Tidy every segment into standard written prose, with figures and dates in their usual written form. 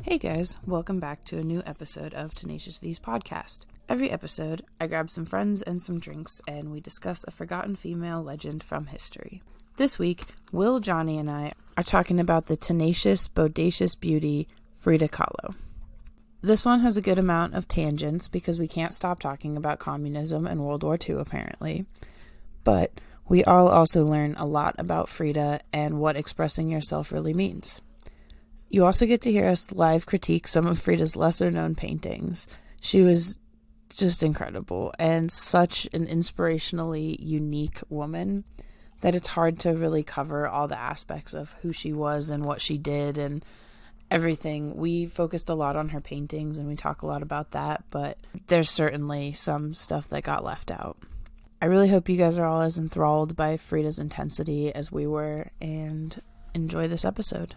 Hey guys, welcome back to a new episode of Tenacious V's podcast. Every episode, I grab some friends and some drinks, and we discuss a forgotten female legend from history. This week, Will, Johnny, and I are talking about the tenacious, bodacious beauty, Frida Kahlo. This one has a good amount of tangents because we can't stop talking about communism and World War II, apparently. But we all also learn a lot about Frida and what expressing yourself really means. You also get to hear us live critique some of Frida's lesser-known paintings. She was just incredible and such an inspirationally unique woman that it's hard to really cover all the aspects of who she was and what she did and everything. We focused a lot on her paintings and we talk a lot about that, but there's certainly some stuff that got left out. I really hope you guys are all as enthralled by Frida's intensity as we were and enjoy this episode.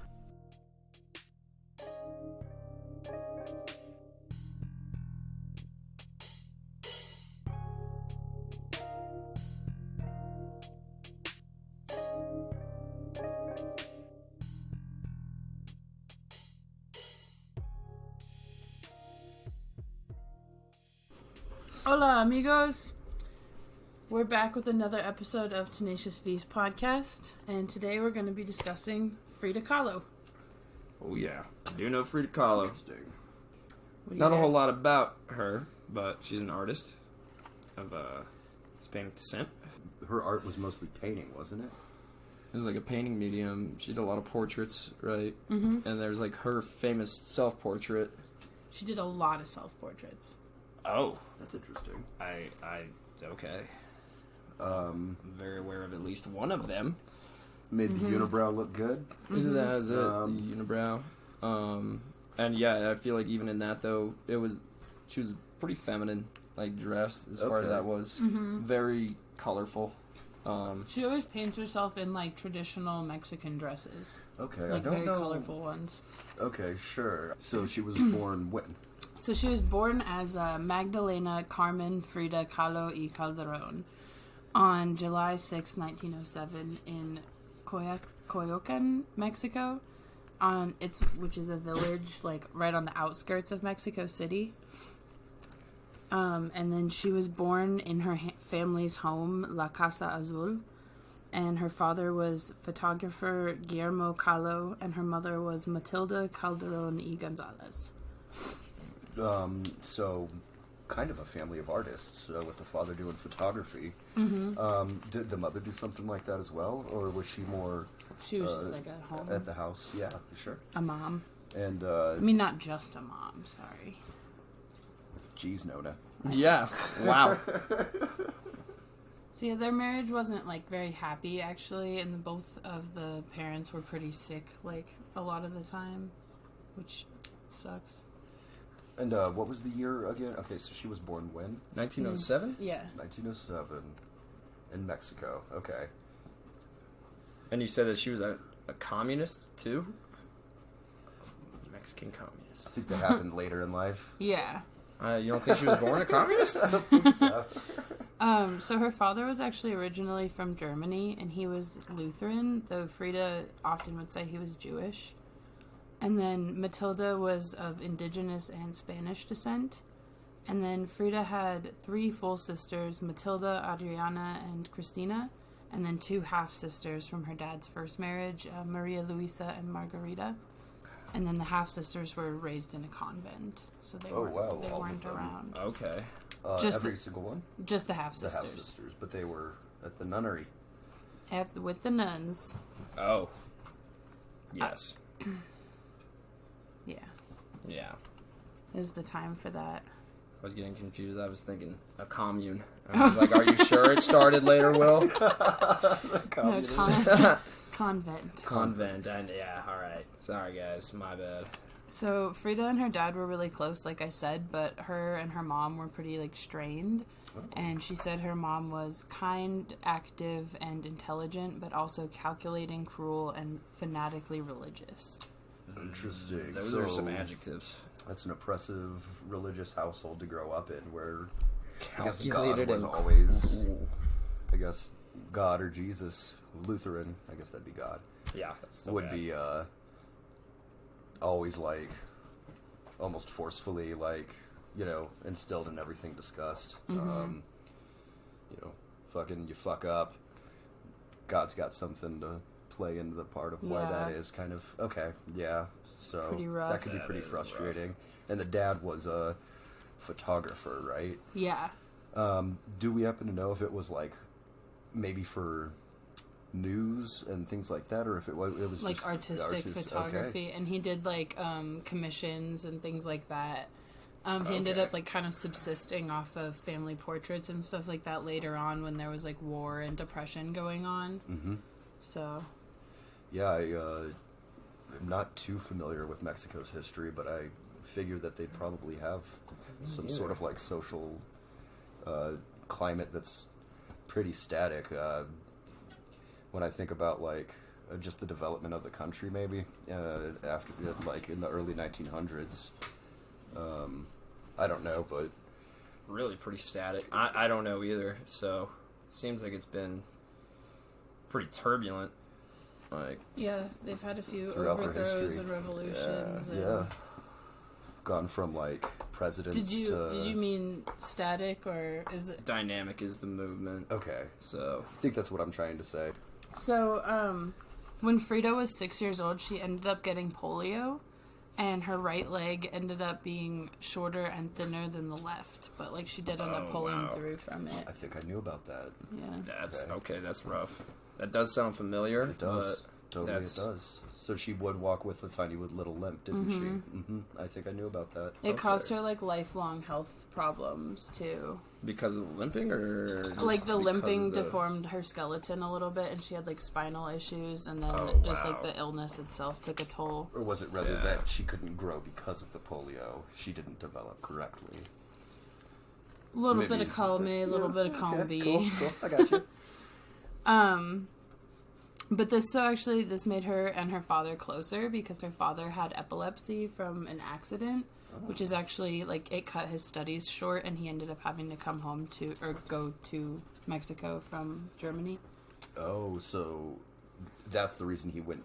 Hola, amigos! We're back with another episode of Tenacious V's podcast, and today we're going to be discussing Frida Kahlo. Oh yeah, I do know Frida Kahlo. Interesting. Not a whole lot about her, but she's an artist of Hispanic descent. Her art was mostly painting, wasn't it? It was like a painting medium. She did a lot of portraits, right? Mm-hmm. And there's like her famous self-portrait. She did a lot of self-portraits. Oh, That's interesting. Okay. I'm very aware of at least one of them. Made the unibrow look good. Isn't that is it? The unibrow. And yeah, I feel like even in that though, she was pretty feminine, like dressed as far as that was. Mm-hmm. Very colorful. She always paints herself in like traditional Mexican dresses. Okay, like I don't very know. colorful ones. Okay, sure. So she was born when? So she was born as Magdalena Carmen Frida Kahlo y Calderón on July 6, 1907 in Coyoacan, Mexico, which is a village like right on the outskirts of Mexico City. And then she was born in her family's home, La Casa Azul, and her father was photographer Guillermo Kahlo, and her mother was Matilda Calderón y González. So kind of a family of artists, with the father doing photography. Mm-hmm. Did the mother do something like that as well, or was she more? She was just like at home. At the house, yeah, sure. A mom. And I mean, not just a mom, sorry. geez, Nona. Yeah. Wow. So yeah, their marriage wasn't like very happy actually, and both of the parents were pretty sick like a lot of the time, which sucks. And what was the year again? Okay, so she was born when? 1907? Yeah. 1907 in Mexico. Okay. And you said that she was a communist, too? Mexican I communist. think that happened later in life. Yeah. You don't think she was born a communist? I don't think so. So her father was actually originally from Germany, and he was Lutheran, though Frida often would say he was Jewish. And then Matilda was of indigenous and Spanish descent. And then Frida had 3 full sisters, Matilda, Adriana, and Cristina. And then 2 half-sisters from her dad's first marriage, Maria Luisa and Margarita. And then the half-sisters were raised in a convent. So they weren't around. Okay. Every single one? Just the half-sisters. The half-sisters, but they were at the nunnery. With the nuns. Oh. Yes. Yeah. Yeah. Is the time for that. I was getting confused. I was thinking a commune. I was like, are you sure it started later, Will? Convent. Convent. And yeah, all right. Sorry, guys. My bad. So Frida and her dad were really close, like I said, but her and her mom were pretty like strained. And she said her mom was kind, active, and intelligent, but also calculating, cruel, and fanatically religious. Interesting. Those are some adjectives. That's an oppressive religious household to grow up in, where I guess Calculated God was and always, I guess, God or Jesus, Lutheran, I guess that'd be God, Yeah, that's still would bad. be always like almost forcefully, like, you know, instilled in everything discussed. Mm-hmm. You know, fucking, you fuck up. God's got something to play into the part of why that is kind of, okay, yeah. So pretty rough. that could be pretty frustrating. And the dad was a photographer, right? Yeah. Do we happen to know if it was, like, maybe for news and things like that, or if it was like just artistic photography? Okay. And he did, like, commissions and things like that. He ended up, like, kind of subsisting off of family portraits and stuff like that later on when there was, like, war and depression going on. Mm-hmm. So. Yeah, I'm not too familiar with Mexico's history, but I figure that they probably have some sort of, like, social climate that's pretty static. When I think about, like, just the development of the country, maybe, after, like, in the early 1900s, I don't know, but... Really pretty static. I don't know either, so it seems like it's been pretty turbulent. Like, yeah, they've had a few overthrows and revolutions. Yeah. Gone from, like, presidents to... Did you mean static, or is it... Dynamic is the movement. Okay. So... I think that's what I'm trying to say. So, when Frida was 6 years old, she ended up getting polio, and her right leg ended up being shorter and thinner than the left. But, like, she did end up pulling through from it. I think I knew about that. Yeah. That's rough. That does sound familiar. It does. Totally it does. So she would walk with a tiny little limp, didn't she? Mm-hmm. I think I knew about that. It caused her, like, lifelong health problems, too. Because of the limping, or... Like, the limping deformed her skeleton a little bit, and she had, like, spinal issues, and then like, the illness itself took a toll. Or was it rather that she couldn't grow because of the polio? She didn't develop correctly? A little bit of column A, a little bit of column B. Cool. I got you. But this made her and her father closer, because her father had epilepsy from an accident, which is actually, like, it cut his studies short, and he ended up having to come home go to Mexico from Germany. Oh, so that's the reason he went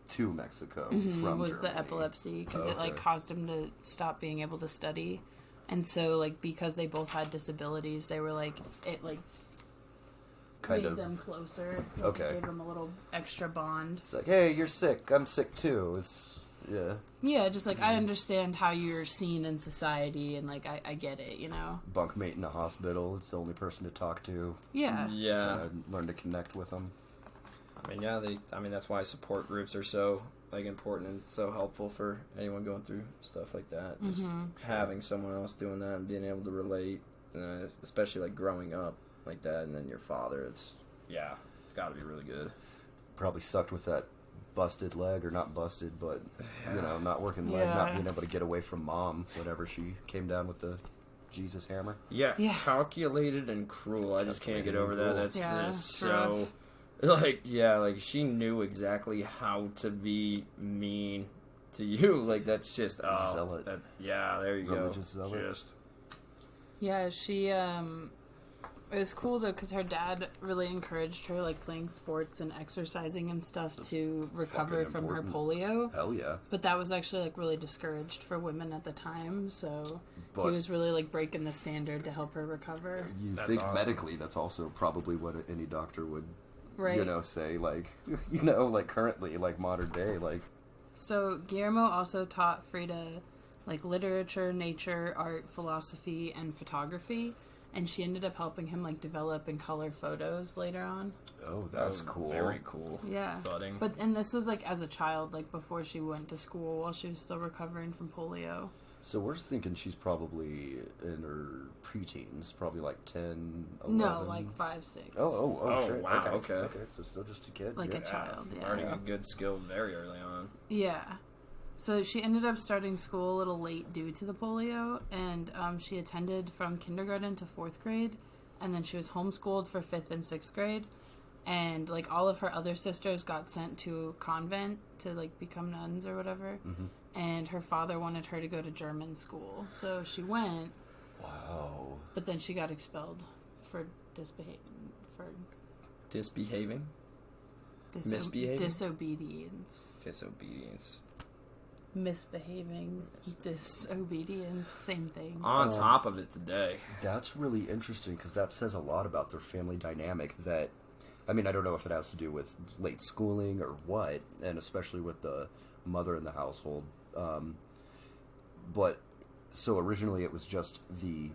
to Mexico from was Germany. The epilepsy, because it, like, caused him to stop being able to study. And so, like, because they both had disabilities, they were, like, it, like, made them closer. Okay. Gave them a little extra bond. It's like, hey, you're sick. I'm sick too. It's, Yeah, just like, I understand how you're seen in society, and, like, I get it, you know? Bunkmate in a hospital. It's the only person to talk to. Yeah. Yeah. Learn to connect with them. I mean, that's why support groups are so, like, important and so helpful for anyone going through stuff like that. Just having someone else doing that and being able to relate, especially, like, growing up like that, and then your father, it's got to be really good. Probably sucked with that busted leg, or not busted, but, you know, not working leg, not being able to get away from mom whenever she came down with the Jesus hammer. Yeah. Calculated and cruel. I just can't get over that. That's just so... rough. Like, she knew exactly how to be mean to you. Like, that's just... zealot. There you Religious go. Zealot. Yeah, she, it was cool, though, because her dad really encouraged her, like, playing sports and exercising and stuff to recover from her polio. Hell yeah. But that was actually, like, really discouraged for women at the time, so he was really, like, breaking the standard to help her recover. That's think awesome. Medically, that's also probably what any doctor would, right. Say, like, like, currently, like, modern day, like... So, Guillermo also taught Frida, like, literature, nature, art, philosophy, and photography. And she ended up helping him, like, develop and color photos later on. Oh, that's cool. Very cool. Yeah. Budding. And this was, like, as a child, like, before she went to school, while she was still recovering from polio. So we're thinking she's probably in her preteens, probably, like, 10, 11? No, like, 5, 6. Oh, shit. Wow, okay. So still just a kid? Like a child, Learning a good skill very early on. Yeah. So she ended up starting school a little late due to the polio, and she attended from kindergarten to 4th grade, and then she was homeschooled for 5th and 6th grade, and, like, all of her other sisters got sent to a convent to, like, become nuns or whatever, and her father wanted her to go to German school, so she went. Wow. But then she got expelled for misbehaving? Misbehaving? Disobedience. misbehaving, disobedience, same thing. On top of it today. That's really interesting because that says a lot about their family dynamic. That, I mean, I don't know if it has to do with late schooling or what, and especially with the mother in the household. But so originally it was just the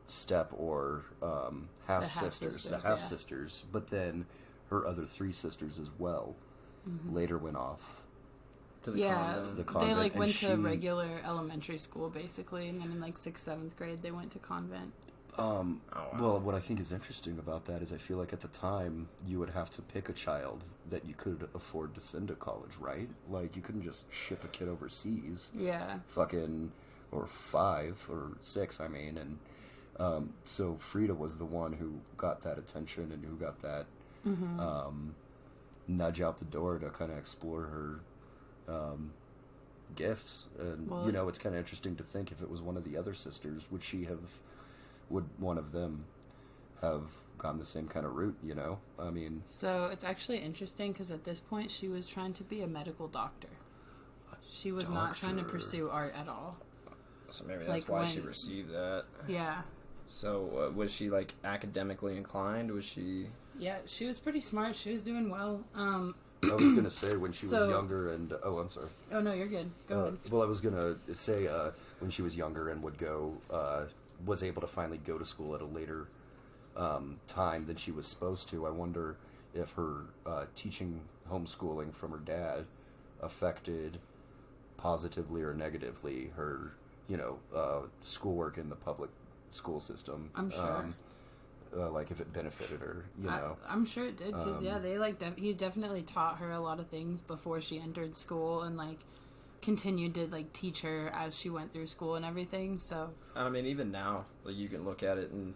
step or half sisters, but then her other 3 sisters as well later went off to the convent. They like went to regular elementary school basically, and then in like 6th, 7th grade they went to convent. Well, what I think is interesting about that is I feel like at the time you would have to pick a child that you could afford to send to college, right? Like you couldn't just ship a kid overseas. Yeah. Or 5 or 6, I mean, and so Frida was the one who got that attention and who got that nudge out the door to kind of explore her gifts. And, it's kind of interesting to think if it was one of the other sisters, would one of them have gone the same kind of route, I mean... So it's actually interesting because at this point she was trying to be a medical doctor. She was not trying to pursue art at all. So maybe that's why she received that. Yeah. So was she, like, academically inclined? Was she... Yeah, she was pretty smart. She was doing well. I was going to say when she was younger and... Oh, I'm sorry. Oh, no, you're good. Go ahead. Well, I was going to say when she was younger and would go... was able to finally go to school at a later time than she was supposed to. I wonder if her teaching homeschooling from her dad affected positively or negatively her, schoolwork in the public school system. I'm sure. Like if it benefited her, I'm sure it did because he definitely taught her a lot of things before she entered school and like continued to like teach her as she went through school and everything. So I mean, even now, like you can look at it and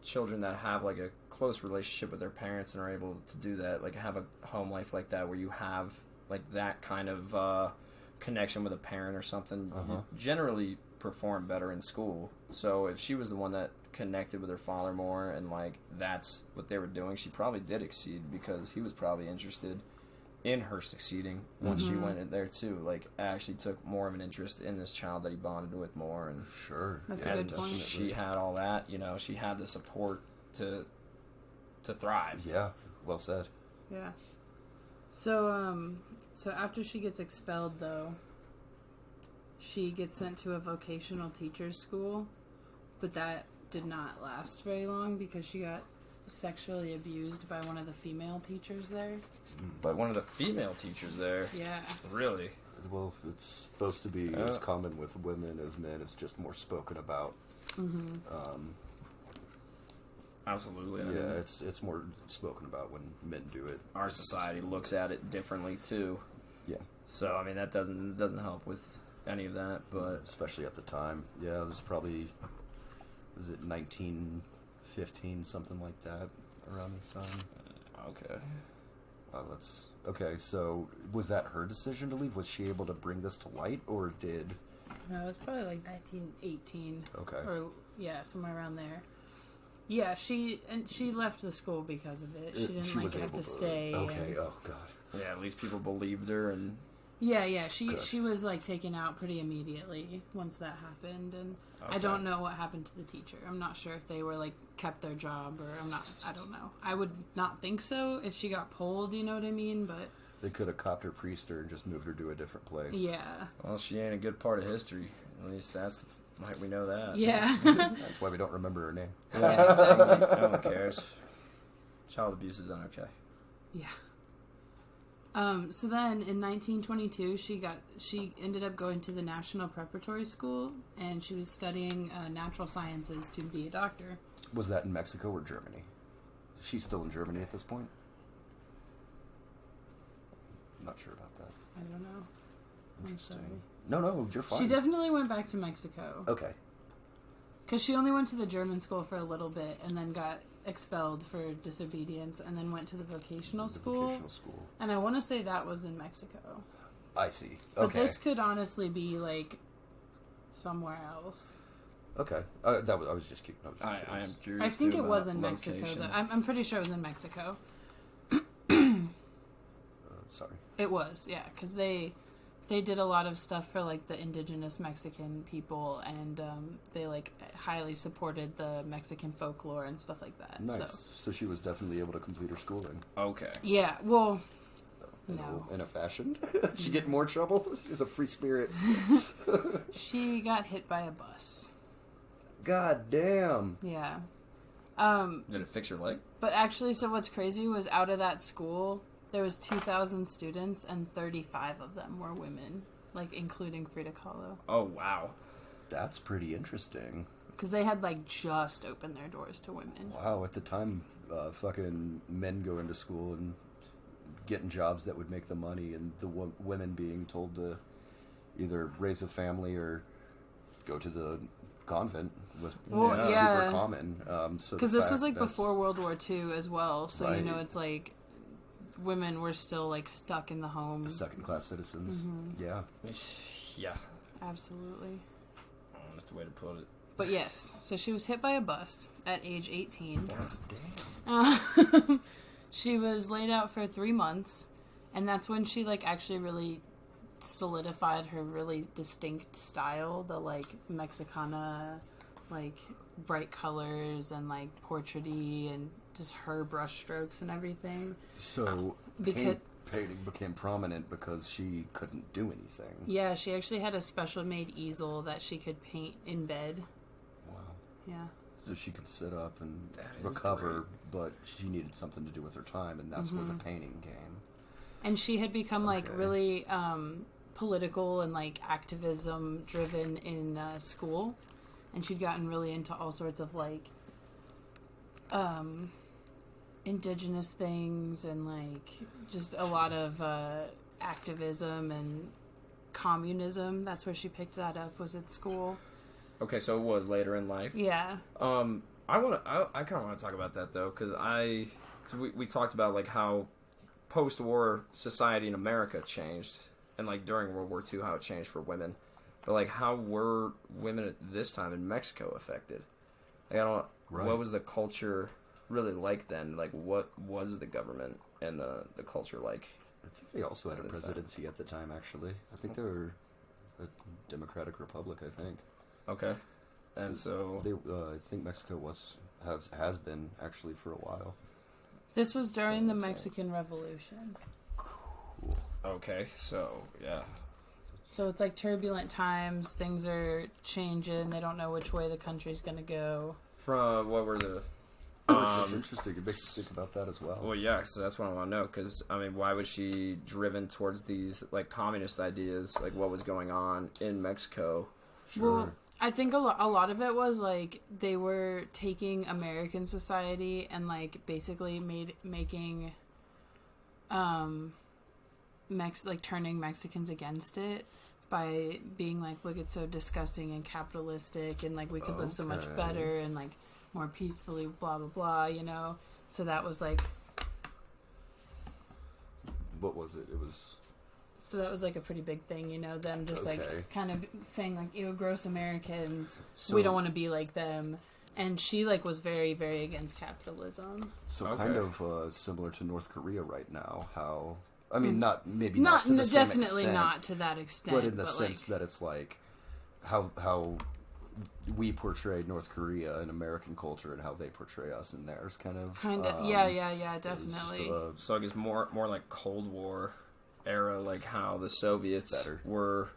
children that have like a close relationship with their parents and are able to do that, like have a home life like that where you have like that kind of connection with a parent or something, you generally perform better in school. So if she was the one that connected with her father more and like that's what they were doing, she probably did exceed because he was probably interested in her succeeding once she went in there too. Like actually took more of an interest in this child that he bonded with more. And that's a good point. She had all that, she had the support to thrive. Yeah, well said. Yeah. So after she gets expelled though, she gets sent to a vocational teacher's school, but that did not last very long because she got sexually abused by one of the female teachers there. By one of the female teachers there? Yeah. Really? Well, it's supposed to be as common with women as men. It's just more spoken about. Absolutely. Yeah, it's more spoken about when men do it. Our society looks at it differently too. Yeah. So I mean that doesn't help with any of that, but especially at the time. Yeah, it was probably 1915, something like that, around this time. Okay. Okay, so was that her decision to leave? Was she able to bring this to light, or did... No, it was probably like 1918. Okay. Or, yeah, somewhere around there. Yeah, she left the school because of it. She didn't have to stay. Okay, oh god. Yeah, at least people believed her and... Yeah, she was like taken out pretty immediately once that happened, and I don't know what happened to the teacher. I'm not sure if they were like kept their job or I don't know. I would not think so if she got pulled, you know what I mean? But they could have copped her priester and just moved her to a different place. Yeah. Well, she ain't a good part of history. At least that's why we know that. Yeah. That's why we don't remember her name. Yeah, exactly. No one cares. Child abuse is unokay. Yeah. So then in 1922, she ended up going to the National Preparatory School, and she was studying natural sciences to be a doctor. Was that in Mexico or Germany? She's still in Germany at this point? I'm not sure about that. I don't know. I'm sorry. No, you're fine. She definitely went back to Mexico. Okay. Because she only went to the German school for a little bit, and then got expelled for disobedience, and then went to the vocational school. And I want to say that was in Mexico. I see. Okay. But this could honestly be like somewhere else. Okay. I was just curious. I am curious. I think it was in location. Mexico. I'm pretty sure it was in Mexico. Sorry. It was, yeah, because they They did a lot of stuff for, like, the indigenous Mexican people, and they, like, highly supported the Mexican folklore and stuff like that. Nice. So she was definitely able to complete her schooling. Okay. Yeah, well, no. In a fashion? She get in more trouble? She's a free spirit. She got hit by a bus. God damn. Yeah. Did it fix your leg? But actually, so what's crazy was out of that school, there was 2,000 students, and 35 of them were women, like, including Frida Kahlo. Oh, wow. That's pretty interesting. Because they had, like, just opened their doors to women. Wow, at the time, fucking men go into school and getting jobs that would make them money, and the women being told to either raise a family or go to the convent was super common. Because this was, like, before World War II as well, so, right. You know, it's like... women were still, like, stuck in the home. Second-class citizens. Mm-hmm. Yeah. Yeah. Absolutely. Oh, that's the way to put it. But yes, so she was hit by a bus at age 18. God damn. She was laid out for 3 months, and that's when she, like, actually really solidified her really distinct style, the, like, Mexicana, like, bright colors and, like, portraity and just her brush strokes and everything. So painting became prominent because she couldn't do anything. Yeah, she actually had a special made easel that she could paint in bed. Wow. Yeah. So she could sit up and recover, but she needed something to do with her time, and that's where the painting came. And she had become like really political and like activism driven in school, and she'd gotten really into all sorts of like indigenous things and like just a lot of activism and communism. That's where she picked that up, was at school. Okay, so it was later in life. Yeah. I kind of want to talk about that though, because we talked about like how post-war society in America changed, and like during World War II how it changed for women, but like how were women at this time in Mexico affected? Like what was the culture really like then? Like what was the government and the culture like? I think they also had a presidency at the time. Actually, I think they were a democratic republic. I think. Okay, and so I think Mexico has been actually for a while. This was during the Mexican Revolution. Cool. Okay, so yeah. So it's like turbulent times. Things are changing. They don't know which way the country's going to go. From what were the? It's interesting. It makes you think about that as well. Well, yeah, so that's what I want to know. Because I mean, why was she driven towards these like communist ideas? Like, what was going on in Mexico? Sure. Well, I think a lot of it was like they were taking American society and like basically making turning Mexicans against it by being like, look, it's so disgusting and capitalistic, and like we could live so much better and like more peacefully, blah blah blah, you know. So that was like, what was it? It was. So that was like a pretty big thing, you know, them just like kind of saying like, ew, gross Americans, we don't want to be like them. And she like was very, very against capitalism. So kind of similar to North Korea right now, how, I mean, not to the same definitely extent, not to that extent. But in the sense that it's like how we portray North Korea in American culture and how they portray us in theirs, kind of. Yeah, definitely. So I guess more like Cold War era, like how the Soviets were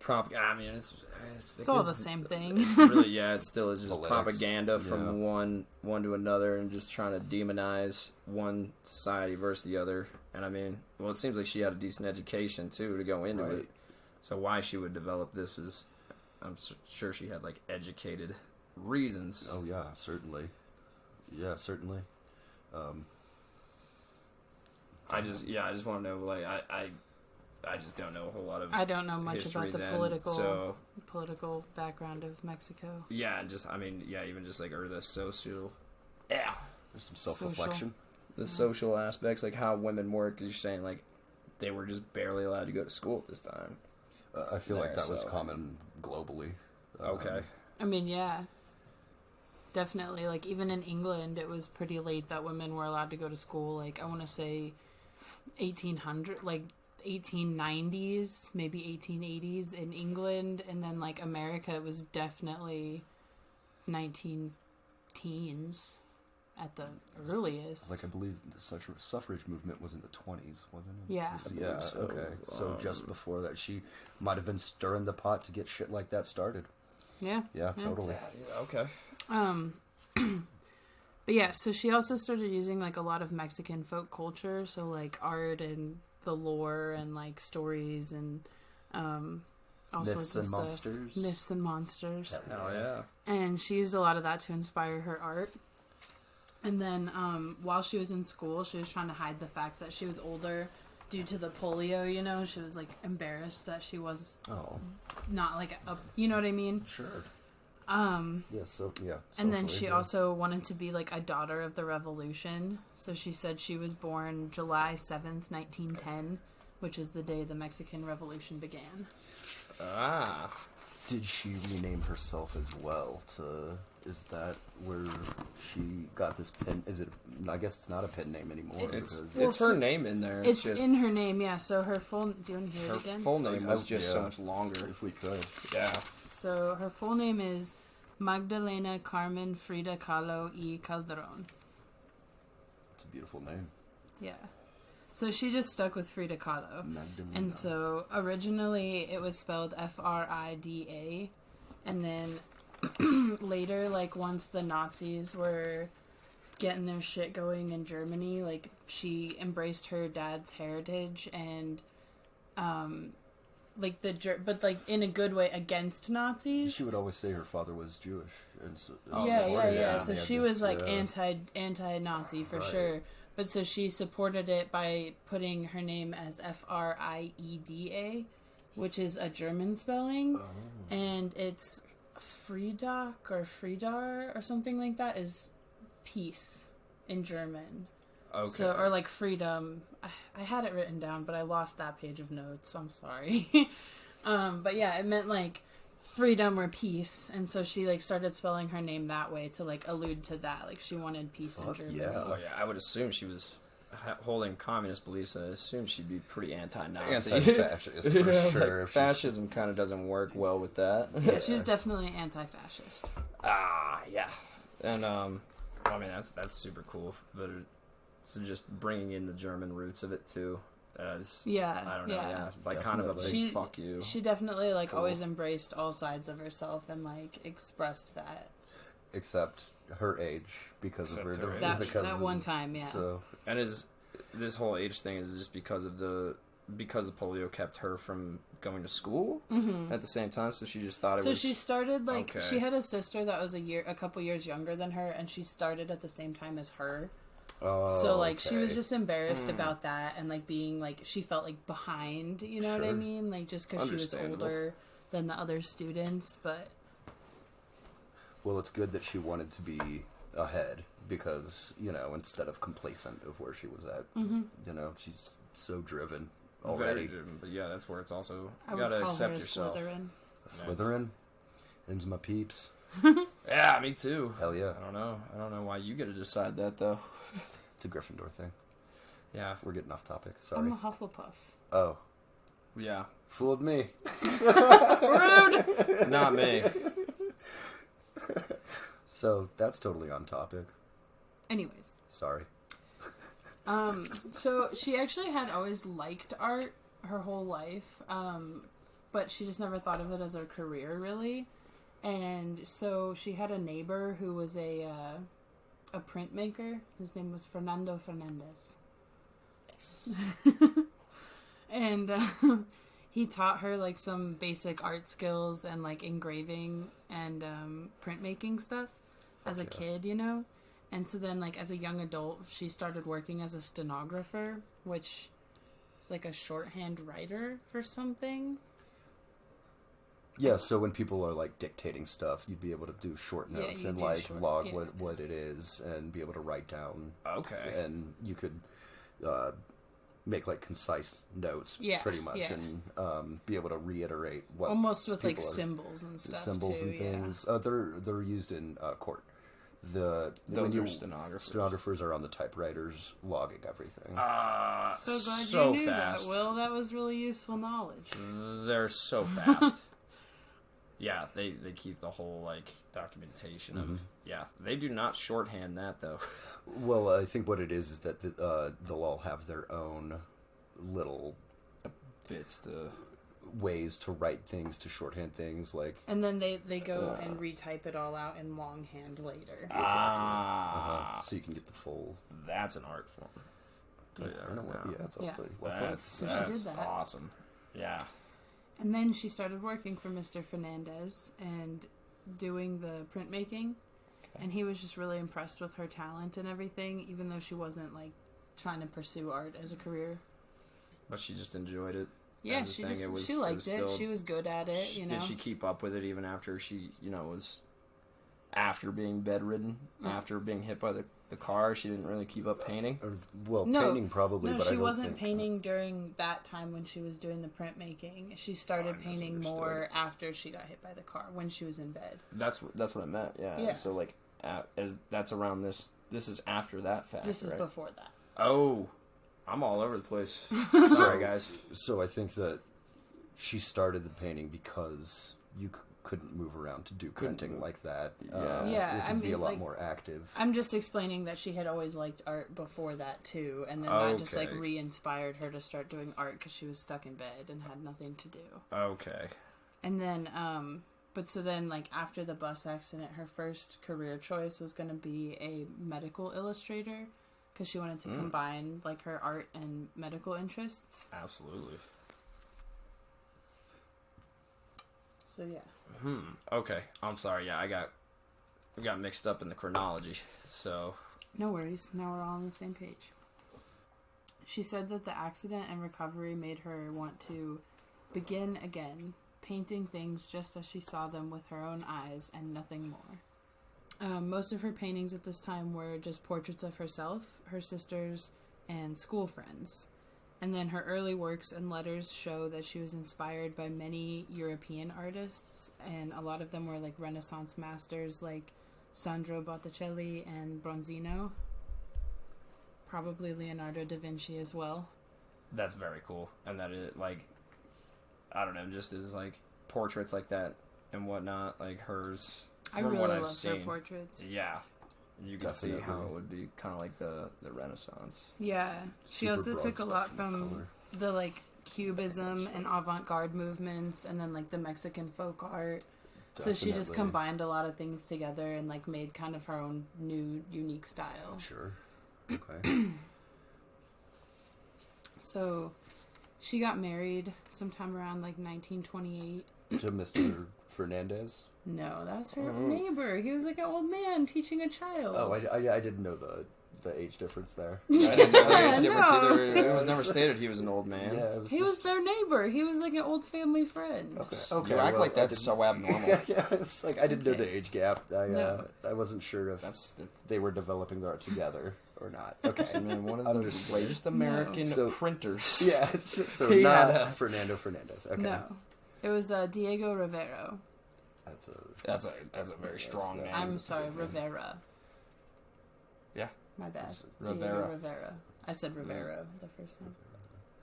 I mean, it's all the same thing. It's really, it still is just propaganda from one to another, and just trying to demonize one society versus the other. And I mean, well, it seems like she had a decent education too to go into it. So why she would develop this is, I'm sure she had like educated reasons. Oh yeah, certainly. Yeah, certainly. I just want to know, like, I just don't know a whole lot of. I don't know much about the then, political background of Mexico. Yeah, and just even just like, or the social. Yeah, there's some self-reflection. The social aspects, like how women work, because you're saying like they were just barely allowed to go to school at this time. I feel like that was common globally. Okay. I mean, yeah. Definitely. Like, even in England, it was pretty late that women were allowed to go to school. Like, I want to say 1800, like, 1890s, maybe 1880s in England, and then like America, it was definitely 19 teens at the earliest. Like, I believe the suffrage movement was in the 20s, wasn't it? Yeah. Yeah, so. okay. So just before that, she might have been stirring the pot to get shit like that started. Yeah. Yeah, totally. Okay. But yeah, so she also started using like a lot of Mexican folk culture, so like art and the lore and like stories and all Myths sorts of and stuff. monsters. Myths and monsters. Oh yeah. And she used a lot of that to inspire her art. And then while she was in school, she was trying to hide the fact that she was older due to the polio, you know. She was like embarrassed that she was not like a, you know what I mean? Sure. And then she socially, also wanted to be like a daughter of the revolution. So she said she was born July 7th, 1910, which is the day the Mexican Revolution began. Ah. Did she rename herself as well? Is that where she got this pen? Is it? I guess it's not a pen name anymore. It's her name in there. It's just, in her name, yeah. So her full... Do you want to hear her it again? full name was just so much longer. If we could. Yeah. So her full name is Magdalena Carmen Frida Kahlo y Calderon. It's a beautiful name. Yeah. So she just stuck with Frida Kahlo. Magdalena. And so originally it was spelled Frida. And then later, like once the Nazis were getting their shit going in Germany, like she embraced her dad's heritage and but like in a good way against Nazis. She would always say her father was Jewish, and so, yeah. So she was like anti-Nazi for sure. But so she supported it by putting her name as Frida, which is a German spelling, and it's Friedak or Friedar or something like that is peace in German. Okay. So, or like freedom. I had it written down, but I lost that page of notes. I'm sorry. But yeah, it meant like freedom or peace, and so she like started spelling her name that way to like allude to that. Like she wanted peace in Germany. Yeah. Oh yeah, I would assume she was holding communist beliefs, and I assume she'd be pretty anti-Nazi. Anti-fascist, for sure. Like, fascism kind of doesn't work well with that. Yeah, she's definitely anti-fascist. Yeah. And, I mean, that's super cool, but it's just bringing in the German roots of it, too. I don't know, like, definitely. Kind of a big fuck you. She definitely, like, always embraced all sides of herself and, like, expressed that. Except her age, because of her... That one time, yeah. So, and this whole age thing is just because the polio kept her from going to school at the same time, so she just thought it was... So she started, like, she had a sister that was a couple years younger than her, and she started at the same time as her. So, like, she was just embarrassed about that, and, like, being, like, she felt, like, behind, you know what I mean? Like, just because she was older than the other students, but... Well, it's good that she wanted to be ahead, because, you know, instead of complacent of where she was at, you know, she's so driven already. Very driven, but yeah, that's where it's also... I You would gotta call accept her a yourself. Slytherin. Slytherin? Them's my peeps. Yeah, me too. Hell yeah. I don't know why you get to decide that, though. It's a Gryffindor thing. Yeah. We're getting off topic. Sorry. I'm a Hufflepuff. Oh. Yeah. Fooled me. Rude! Not me. So, that's totally on topic. Anyways. Sorry. So she actually had always liked art her whole life, but she just never thought of it as a career, really. And so she had a neighbor who was a printmaker. His name was Fernando Fernandez. And he taught her like some basic art skills and like engraving and printmaking stuff as a kid, you know. And so then, like, as a young adult, she started working as a stenographer, which is like a shorthand writer for something. Yeah, so when people are, like, dictating stuff, you'd be able to do short notes and, like, log what it is and be able to write down. Okay. And you could make, like, concise notes, pretty much, and be able to reiterate what almost with, like, symbols and stuff, symbols too, and things. They're used in court. Those are stenographers. Stenographers are on the typewriters logging everything. So glad so you knew fast. that, Will. That was really useful knowledge. They're so fast. Yeah, they keep the whole, like, documentation of... Yeah, they do not shorthand that, though. Well, I think what it is that they'll all have their own little... Bits to... ways to write things, to shorthand things, like... And then they go and retype it all out in longhand later. So you can get the full... That's an art form. Totally. So she did that. Awesome. Yeah. And then she started working for Mr. Fernandez and doing the printmaking. And he was just really impressed with her talent and everything, even though she wasn't, like, trying to pursue art as a career. But she just enjoyed it. Yeah, she liked it. She was good at it, you know. Did she keep up with it even after she, was after being bedridden, after being hit by the car? She didn't really keep up painting? Painting probably, no, but she wasn't painting during that time when she was doing the printmaking. She started painting more after she got hit by the car, when she was in bed. That's what I meant, yeah. So, like, that's around this is after that fact, This is right? before that. Oh, I'm all over the place. Sorry, guys. So I think that she started the painting because you couldn't move around to do printing like that. Which would be a lot more active. I'm just explaining that she had always liked art before that too, and then that just like re-inspired her to start doing art because she was stuck in bed and had nothing to do. Okay. And then, but so then, like, after the bus accident, her first career choice was going to be a medical illustrator because she wanted to combine, like, her art and medical interests. Absolutely. So, yeah. Okay. I'm sorry. Yeah, I got mixed up in the chronology. So. No worries. Now we're all on the same page. She said that the accident and recovery made her want to begin again, painting things just as she saw them with her own eyes and nothing more. Most of her paintings at this time were just portraits of herself, her sisters, and school friends. And then her early works and letters show that she was inspired by many European artists, and a lot of them were like Renaissance masters like Sandro Botticelli and Bronzino. Probably Leonardo da Vinci as well. That's very cool. And that it, like, I don't know, just as, like, portraits like that and whatnot, like hers. I really love her portraits. Yeah. You can see how it would be kind of like the Renaissance. Yeah. She also took a lot from the, like, Cubism and avant-garde movements and then, like, the Mexican folk art. Definitely. So she just combined a lot of things together and, like, made kind of her own new, unique style. Sure. Okay. So she got married sometime around, like, 1928. To Mr. Fernandez? No, that was her neighbor. He was like an old man teaching a child. Oh, I didn't know the age difference there. I didn't know the age difference either. It was never stated he was an old man. Yeah, he was their neighbor. He was like an old family friend. Okay. You act like that's so abnormal. Yeah, it's like I didn't know the age gap. I wasn't sure if they were developing their art together or not. Okay. I mean, one of the greatest American printers. Yeah, so not Fernando Fernandez. Okay. No. It was Diego Rivero. That's a very strong name. I'm sorry, Rivera. Yeah. My bad. Rivera. Diego Rivera. I said Rivero the first time.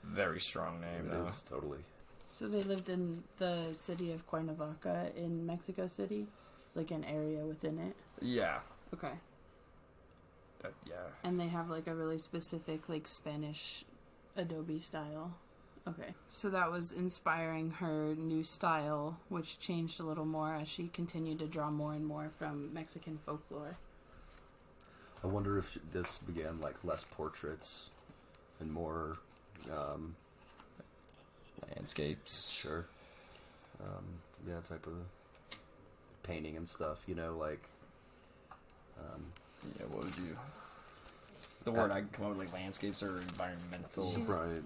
Very strong name, though. It is, totally. So they lived in the city of Cuernavaca in Mexico City. It's like an area within it. Yeah. Okay. Yeah. And they have like a really specific like Spanish Adobe style. Okay. So that was inspiring her new style, which changed a little more as she continued to draw more and more from Mexican folklore. I wonder if this began like less portraits and more landscapes. Sure. Type of painting and stuff, like... yeah, what would you... The word I come up with, like, landscapes or environmental. Right.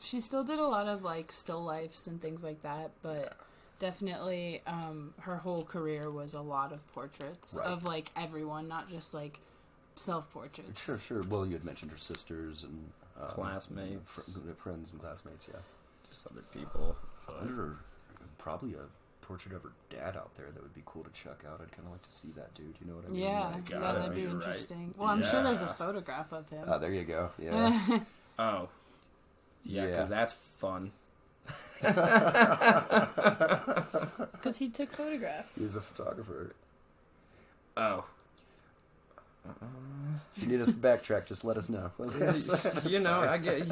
She still did a lot of, like, still lifes and things like that, but definitely her whole career was a lot of portraits of, like, everyone, not just, like, self-portraits. Sure. Well, you had mentioned her sisters and... classmates. Friends and classmates, yeah. Just other people. Probably a portrait of her dad out there that would be cool to check out. I'd kind of like to see that dude. You know what I mean? Yeah, Like, yeah, that'd be interesting. Well, I'm Yeah. sure there's a photograph of him. there you go. Yeah. Oh. Yeah, because that's fun. Because he took photographs. He's a photographer. Oh. If you need us to backtrack, just let us know. You know, I get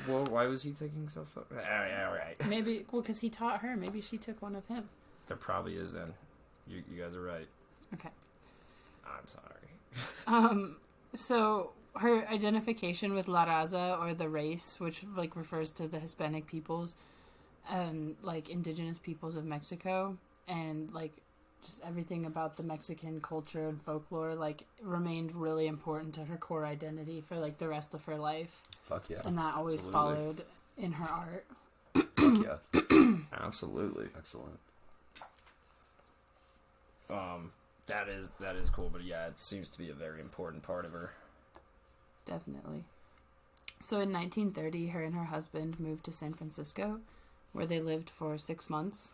well, why was he taking so yeah, right. Maybe, because he taught her. Maybe she took one of him. There probably is then. You guys are right. Okay. I'm sorry. So her identification with La Raza, or the race, which like refers to the Hispanic peoples and like indigenous peoples of Mexico, and like just everything about the Mexican culture and folklore, like remained really important to her core identity for like the rest of her life. Fuck yeah. And that always followed in her art. Fuck yeah. Absolutely. Excellent. That is cool, but yeah, it seems to be a very important part of her. Definitely. So in 1930, her and her husband moved to San Francisco, where they lived for 6 months.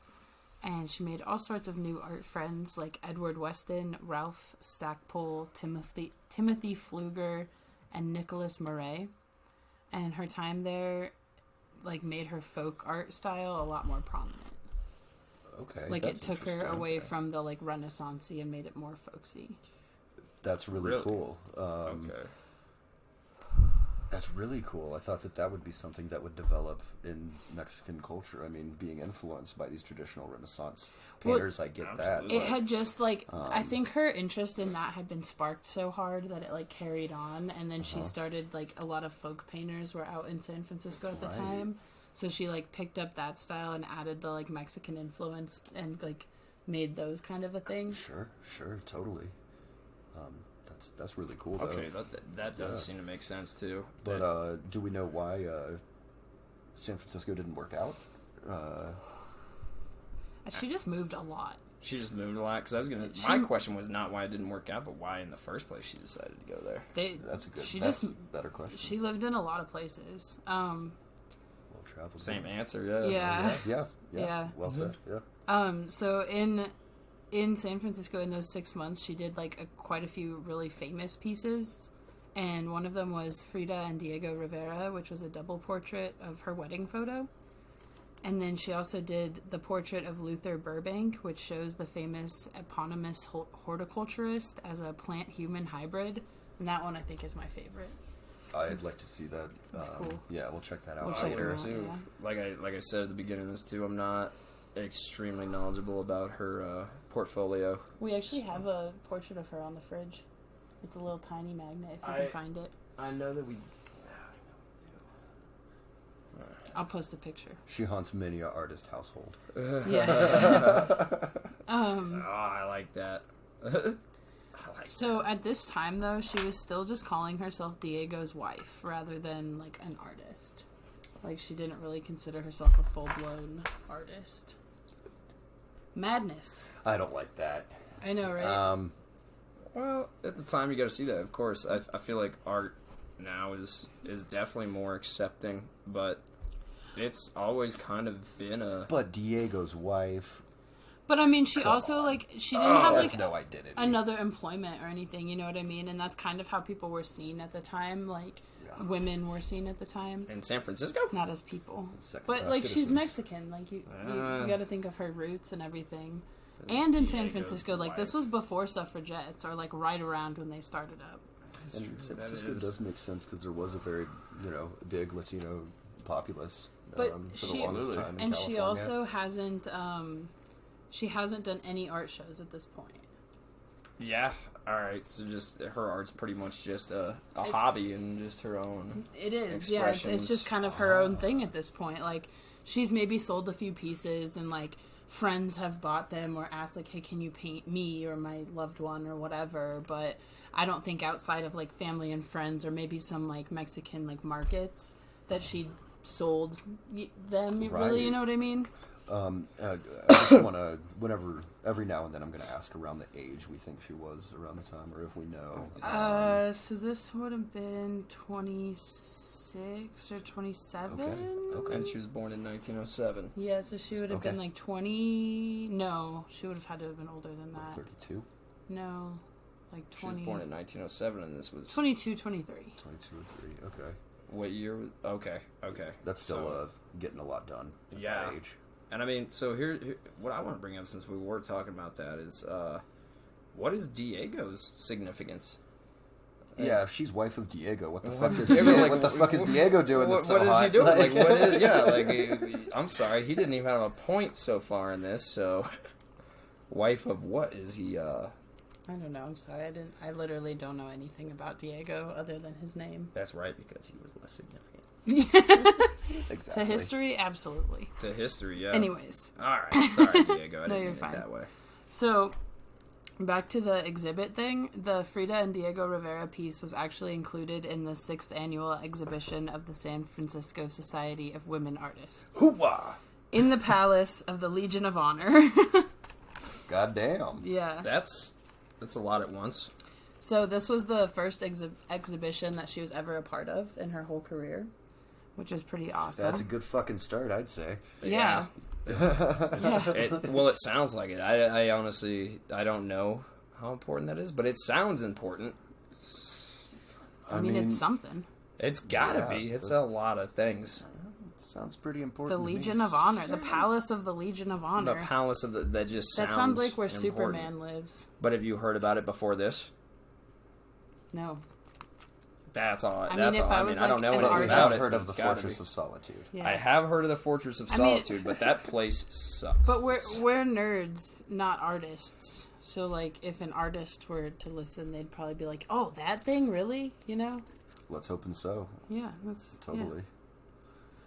And she made all sorts of new art friends, like Edward Weston, Ralph Stackpole, Timothy Pfluger, and Nicholas Murray. And her time there, like, made her folk art style a lot more prominent. Okay. Like, it took her away Okay. from the, like, Renaissance-y and made it more folksy. That's really cool. Okay. That's really cool. I thought that would be something that would develop in Mexican culture. I mean, being influenced by these traditional Renaissance painters, I get that. It had just, like, I think her interest in that had been sparked so hard that it, like, carried on. And then she started, like, a lot of folk painters were out in San Francisco at the time. So she, like, picked up that style and added the, like, Mexican influence and, like, made those kind of a thing. Sure, totally. That's really cool, though. Okay, that does seem to make sense, too. But do we know why San Francisco didn't work out? She just moved a lot. She just moved a lot? Because my question was not why it didn't work out, but why in the first place she decided to go there. That's a better question. She lived in a lot of places. Well-traveled. Same answer, Yeah. Yes. Yeah. Well said. Yeah. So in San Francisco in those 6 months, she did like quite a few really famous pieces, and one of them was Frida and Diego Rivera, which was a double portrait of her wedding photo. And then she also did the portrait of Luther Burbank, which shows the famous eponymous horticulturist as a plant-human hybrid, and that one I think is my favorite. I'd like to see that. That's cool. Yeah, we'll check that out We'll check later. it out. Too. Yeah. Like I said at the beginning of this too, I'm not extremely knowledgeable about her portfolio. We actually have a portrait of her on the fridge. It's a little tiny magnet if you can find it. I know that we. I'll post a picture. She haunts many a artist household. Yes. I like that. So at this time, though, she was still just calling herself Diego's wife rather than, like, an artist. Like, she didn't really consider herself a full-blown artist. Madness. I don't like that. I know, right? Well, at the time, you got to see that. Of course, I feel like art now is definitely more accepting, but it's always kind of been a. But Diego's wife. But I mean, she also, like, she didn't have, like, no identity. another employment or anything, you know what I mean? And that's kind of how people were seen at the time, like, women were seen at the time. In San Francisco? Not as people. But, like, citizens. she's Mexican. Like, you got to think of her roots and everything. And in San Francisco, like, this was before suffragettes, or, like, right around when they started up. And San Francisco does make sense because there was a very, big Latino populace But for the longest time in and California. she also hasn't, she hasn't done any art shows at this point. Yeah. All right. So just her art's pretty much just a hobby and just her own. It is, yeah. It's just kind of her own thing at this point. Like, she's maybe sold a few pieces and, like, friends have bought them or asked, like, hey, can you paint me or my loved one or whatever. But I don't think outside of, like, family and friends or maybe some, like, Mexican, like, markets that she sold them, really, you know what I mean? I just want to, every now and then I'm going to ask around the age we think she was around the time, or if we know. So this would have been 26 26 or 27. Okay. And she was born in 1907. Yeah, so she would have been like 20. No, she would have had to have been older than that. 32? No, like 20. She was born in 1907, and this was 22, 23. 22 or 3, okay. What year? Okay. That's still getting a lot done at that age. And I mean, so here, what I want to bring up, since we were talking about that, is what is Diego's significance? Yeah, if she's wife of Diego, what the fuck is what Diego doing? What, that's so what is hot? he doing? Like, what is? Yeah, like I'm sorry, he didn't even have a point so far in this. So, wife of what is he? I don't know. I'm sorry. I literally don't know anything about Diego other than his name. That's right, because he was less significant. Exactly. To history, absolutely. To history, yeah. Anyways. All right. Sorry, Diego. I No, didn't you're mean fine. it that way. So, back to the exhibit thing. The Frida and Diego Rivera piece was actually included in the 6th annual exhibition of the San Francisco Society of Women Artists. Hoorah! In the Palace of the Legion of Honor. Goddamn. Yeah. That's a lot at once. So this was the first exhibition that she was ever a part of in her whole career, which is pretty awesome. That's a good fucking start, I'd say. Yeah. Well, it sounds like it. I honestly, I don't know how important that is, but it sounds important. I mean, it's something. It's gotta be. It's a lot of things. Sounds pretty important. The to me. Legion of Honor. The Palace of the Legion of Honor. The Palace of that just sounds. That sounds like where important. Superman lives. But have you heard about it before this? No. That's all. I that's mean, if all. I I was, mean, I don't like, know an anything artist- about I've it. heard but of the it's gotta Fortress be. of Solitude. Yeah. I have heard of the Fortress of Solitude, but that place sucks. But we're nerds, not artists. So, like, if an artist were to listen, they'd probably be like, "Oh, that thing, really?" You know? Let's hope and so. Yeah, that's Totally.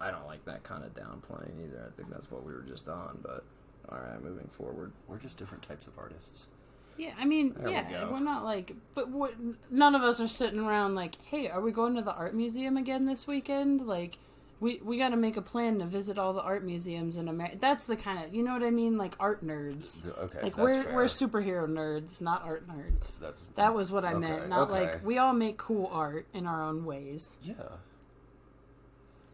I don't like that kind of downplaying either. I think that's what we were just on. But all right, moving forward. We're just different types of artists. Yeah, I mean, There we go. we're not like, but none of us are sitting around like, "Hey, are we going to the art museum again this weekend?" Like, we got to make a plan to visit all the art museums in America. That's the kind of, you know what I mean, like art nerds. Okay, Like that's we're fair. superhero nerds, not art nerds. That's- That was what I okay, meant. Not okay. like we all make cool art in our own ways. Yeah.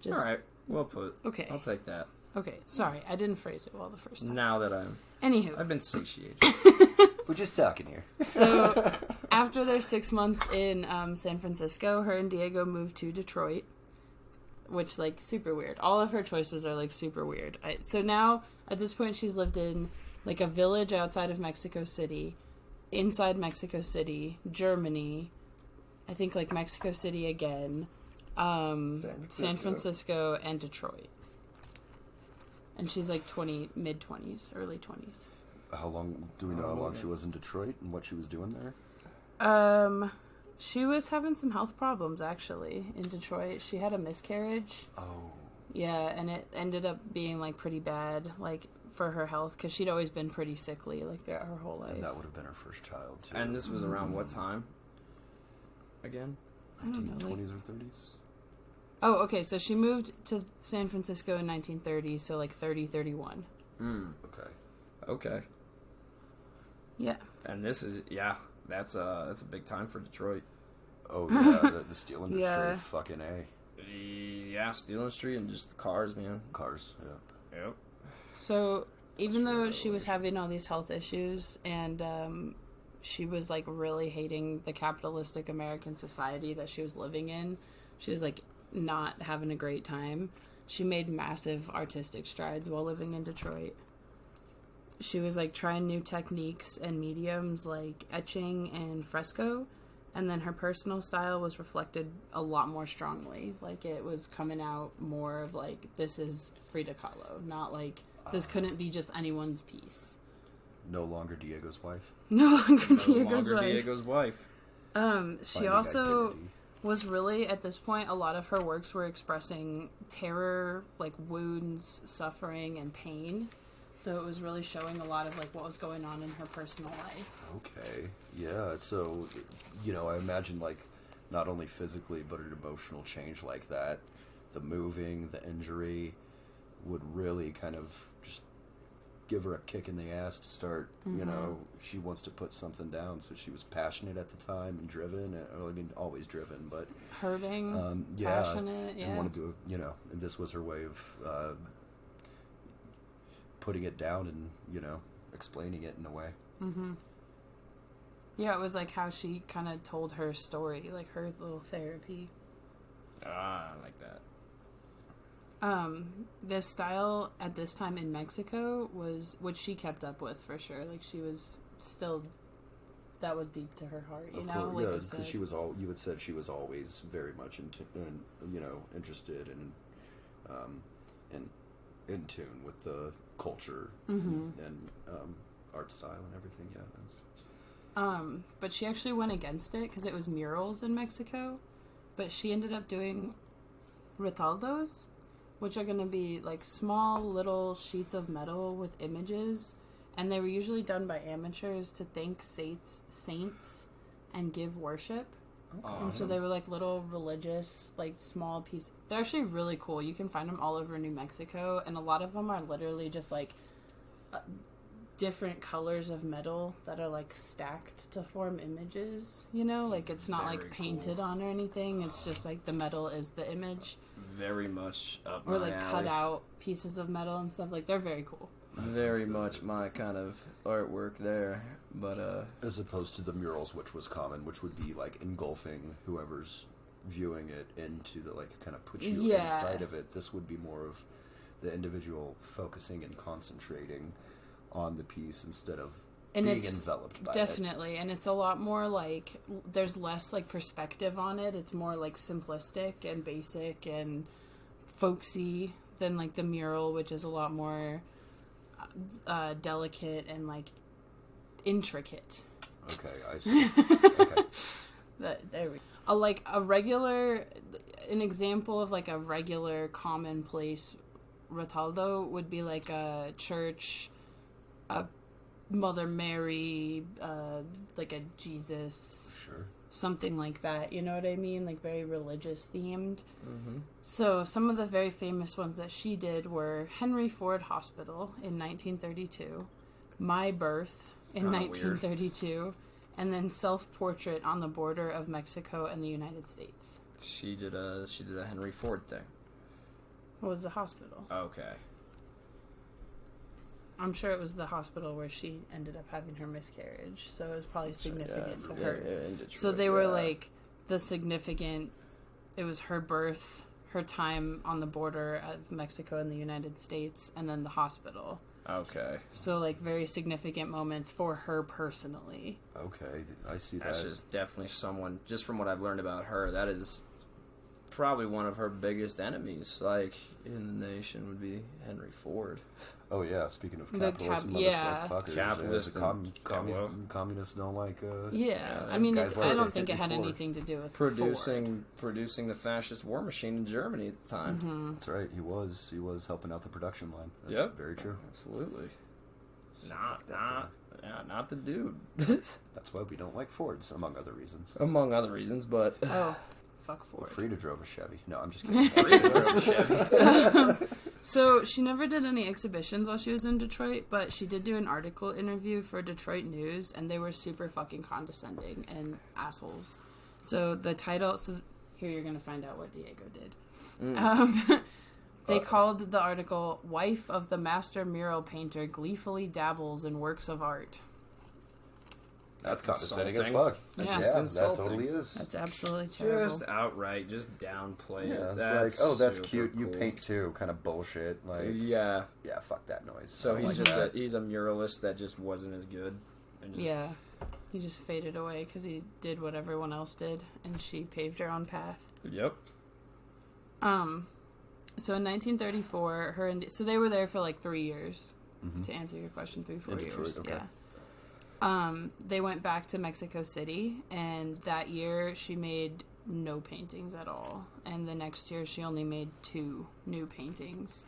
Just, All right, well put. Okay. I'll take that. Okay, sorry, I didn't phrase it well the first time. Now that I've Anywho, been satiated. We're just talking here. so after their 6 months in San Francisco, her and Diego moved to Detroit, which, like, super weird. All of her choices are, like, super weird. So now, at this point, she's lived in, like, a village outside of Mexico City, inside Mexico City, Germany, I think, like, Mexico City again, San Francisco, and Detroit. And she's, like, mid-20s, early 20s. How long do we know how long she was in Detroit and what she was doing there? She was having some health problems, actually, in Detroit. She had a miscarriage. Oh. Yeah, and it ended up being, like, pretty bad, like, for her health, because she'd always been pretty sickly, like, throughout her whole life. And that would have been her first child, too. And this was around what time? Again? I don't know, 1920s or 30s? Oh, okay, so she moved to San Francisco in 1930, so, like, 31. Okay. Yeah. And this is that's a big time for Detroit. Oh, yeah, the steel industry, Yeah. fucking A. Yeah, Steel Industry and just the cars, man. Cars, yeah. Yep. So, even That's though really she was having all these health issues, and she was, like, really hating the capitalistic American society that she was living in, she was, like, not having a great time. She made massive artistic strides while living in Detroit. She was, like, trying new techniques and mediums like etching and fresco, and then her personal style was reflected a lot more strongly. Like, it was coming out more of, like, this is Frida Kahlo, not, like, this couldn't be just anyone's piece. No longer Diego's wife. No longer No Diego's longer wife. Diego's wife. She Finding also identity. was really, at this point, a lot of her works were expressing terror, like wounds, suffering, and pain. So it was really showing a lot of, like, what was going on in her personal life. Okay. Yeah, so, you know, I imagine, like, not only physically, but an emotional change like that, the moving, the injury, would really kind of just give her a kick in the ass to start, you know, she wants to put something down. So she was passionate at the time and driven. I mean, always driven, but... Hurting, yeah, passionate, yeah. And wanted to, you know, and this was her way of putting it down and, you know, explaining it in a way. Mm-hmm. Yeah, it was like how she kind of told her story, like her little therapy. I like that. The style at this time in Mexico was, which she kept up with for sure. Like she was still, that was deep to her heart, you know? Course, like yeah, because you had said she was always very much interested and in tune with the culture and art style and everything. Yeah, that's... But she actually went against it because it was murals in Mexico. But she ended up doing retaldos, which are going to be like small little sheets of metal with images. And they were usually done by amateurs to thank saints and give worship. Okay. And so they were like little religious, like small pieces. They're actually really cool. You can find them all over New Mexico. And a lot of them are literally just like different colors of metal that are like stacked to form images, you know, like it's not like painted on or anything. It's just like the metal is the image. Very much up or my like alley. cut out pieces of metal and stuff. Like they're very cool. Very much my kind of artwork there, but as opposed to the murals, which was common, which would be like engulfing whoever's viewing it into the, like, kind of put you inside of it. This would be more of the individual focusing and concentrating on the piece instead of being enveloped by it. Definitely, and it's a lot more like, there's less like perspective on it. It's more like simplistic and basic and folksy than like the mural, which is a lot more delicate and like intricate. Okay, I see. Okay. There we go. An example of like a regular commonplace retaldo would be like a church, a Mother Mary, like a Jesus, sure, something like that. You know what I mean? Like very religious themed. Mm-hmm. So some of the very famous ones that she did were Henry Ford Hospital in 1932, My Birth in 1932, weird. And then Self-Portrait on the Border of Mexico and the United States. She did a Henry Ford thing. What was the hospital? Okay. I'm sure it was the hospital where she ended up having her miscarriage, so it was probably significant for her. Yeah, in Detroit, so they were like the significant. It was her birth, her time on the border of Mexico and the United States, and then the hospital. Okay. So like very significant moments for her personally. Okay, I see that. That's just definitely someone. Just from what I've learned about her, that is probably one of her biggest enemies, like in the nation, would be Henry Ford. Oh yeah, speaking of capitalism, motherfuckers. Capitalist communists don't like. I mean, I don't think it had anything to do with producing the fascist war machine in Germany at the time. Mm-hmm. That's right. He was helping out the production line. That's very true. Absolutely. Not the dude. That's why we don't like Fords, among other reasons. But fuck Ford. Well, Frida drove a Chevy. No, I'm just kidding. Frida drove a Chevy. So she never did any exhibitions while she was in Detroit, but she did do an article interview for Detroit News, and they were super fucking condescending and assholes. So the title, here you're going to find out what Diego did. They called the article, "Wife of the Master Mural Painter Gleefully Dabbles in Works of Art." That's condescending as fuck. That totally is. That's absolutely terrible. Just outright, just downplay it. Yeah, it's like, that's cute. Cool. You paint too, kind of bullshit. Like, yeah, fuck that noise. So he's he's a muralist that just wasn't as good. And he just faded away because he did what everyone else did, and she paved her own path. Yep. So in 1934, so they were there for like 3 years. Mm-hmm. To answer your question, 4 years. Detroit, okay. Yeah. They went back to Mexico City, and that year she made no paintings at all. And the next year she only made 2 new paintings,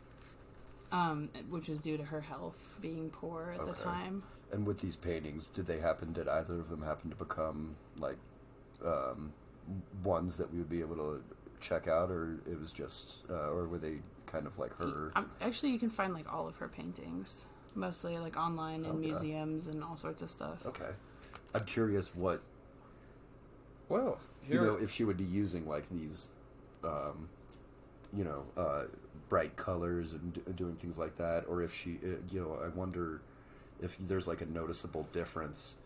which was due to her health being poor at the time. And with these paintings, did either of them happen to become, like, ones that we would be able to check out, or it was just, or were they kind of like her? Actually, you can find, like, all of her paintings. Mostly, like, online in museums and all sorts of stuff. Okay. I'm curious what... Well, if she would be using, like, these, bright colors and doing things like that, or if she, I wonder if there's, like, a noticeable difference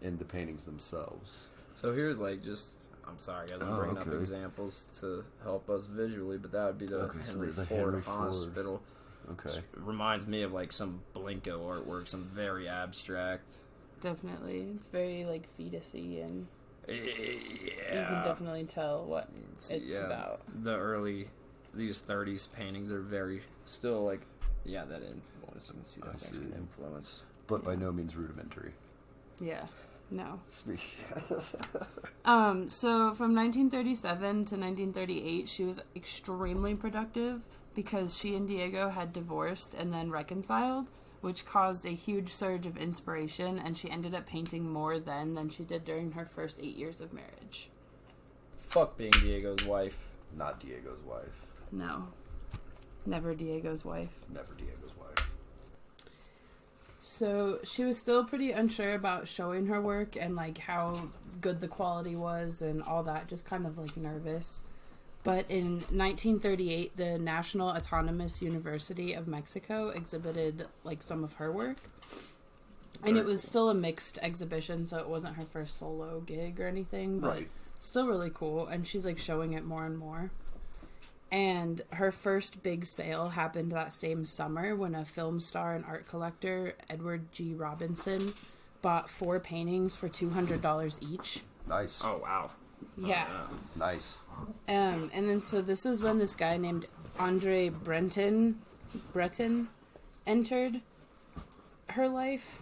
in the paintings themselves. So here's, like, just... I'm sorry, guys. I'm bringing up examples to help us visually, but that would be the Henry Ford Hospital. Okay. It reminds me of, like, some Blinko artwork, some very abstract. Definitely. It's very, like, fetus-y, and Yeah. you can definitely tell what it's about. These 30s paintings are very, still, like, that influence. You can see that Mexican influence. But by no means rudimentary. Yeah. No. So from 1937 to 1938, she was extremely productive because she and Diego had divorced and then reconciled, which caused a huge surge of inspiration, and she ended up painting more then than she did during her first 8 years of marriage. Fuck being Diego's wife. Not Diego's wife. No. Never Diego's wife. Never Diego's wife. So she was still pretty unsure about showing her work and, like, how good the quality was and all that, just kind of, like, nervous. But in 1938, the National Autonomous University of Mexico exhibited, like, some of her work. And it was still a mixed exhibition, so it wasn't her first solo gig or anything, but still really cool. And she's, like, showing it more and more. And her first big sale happened that same summer when a film star and art collector, Edward G. Robinson, bought 4 paintings for $200 each. Nice. Oh, wow. Yeah. Nice. And then so this is when this guy named Andre Breton entered her life.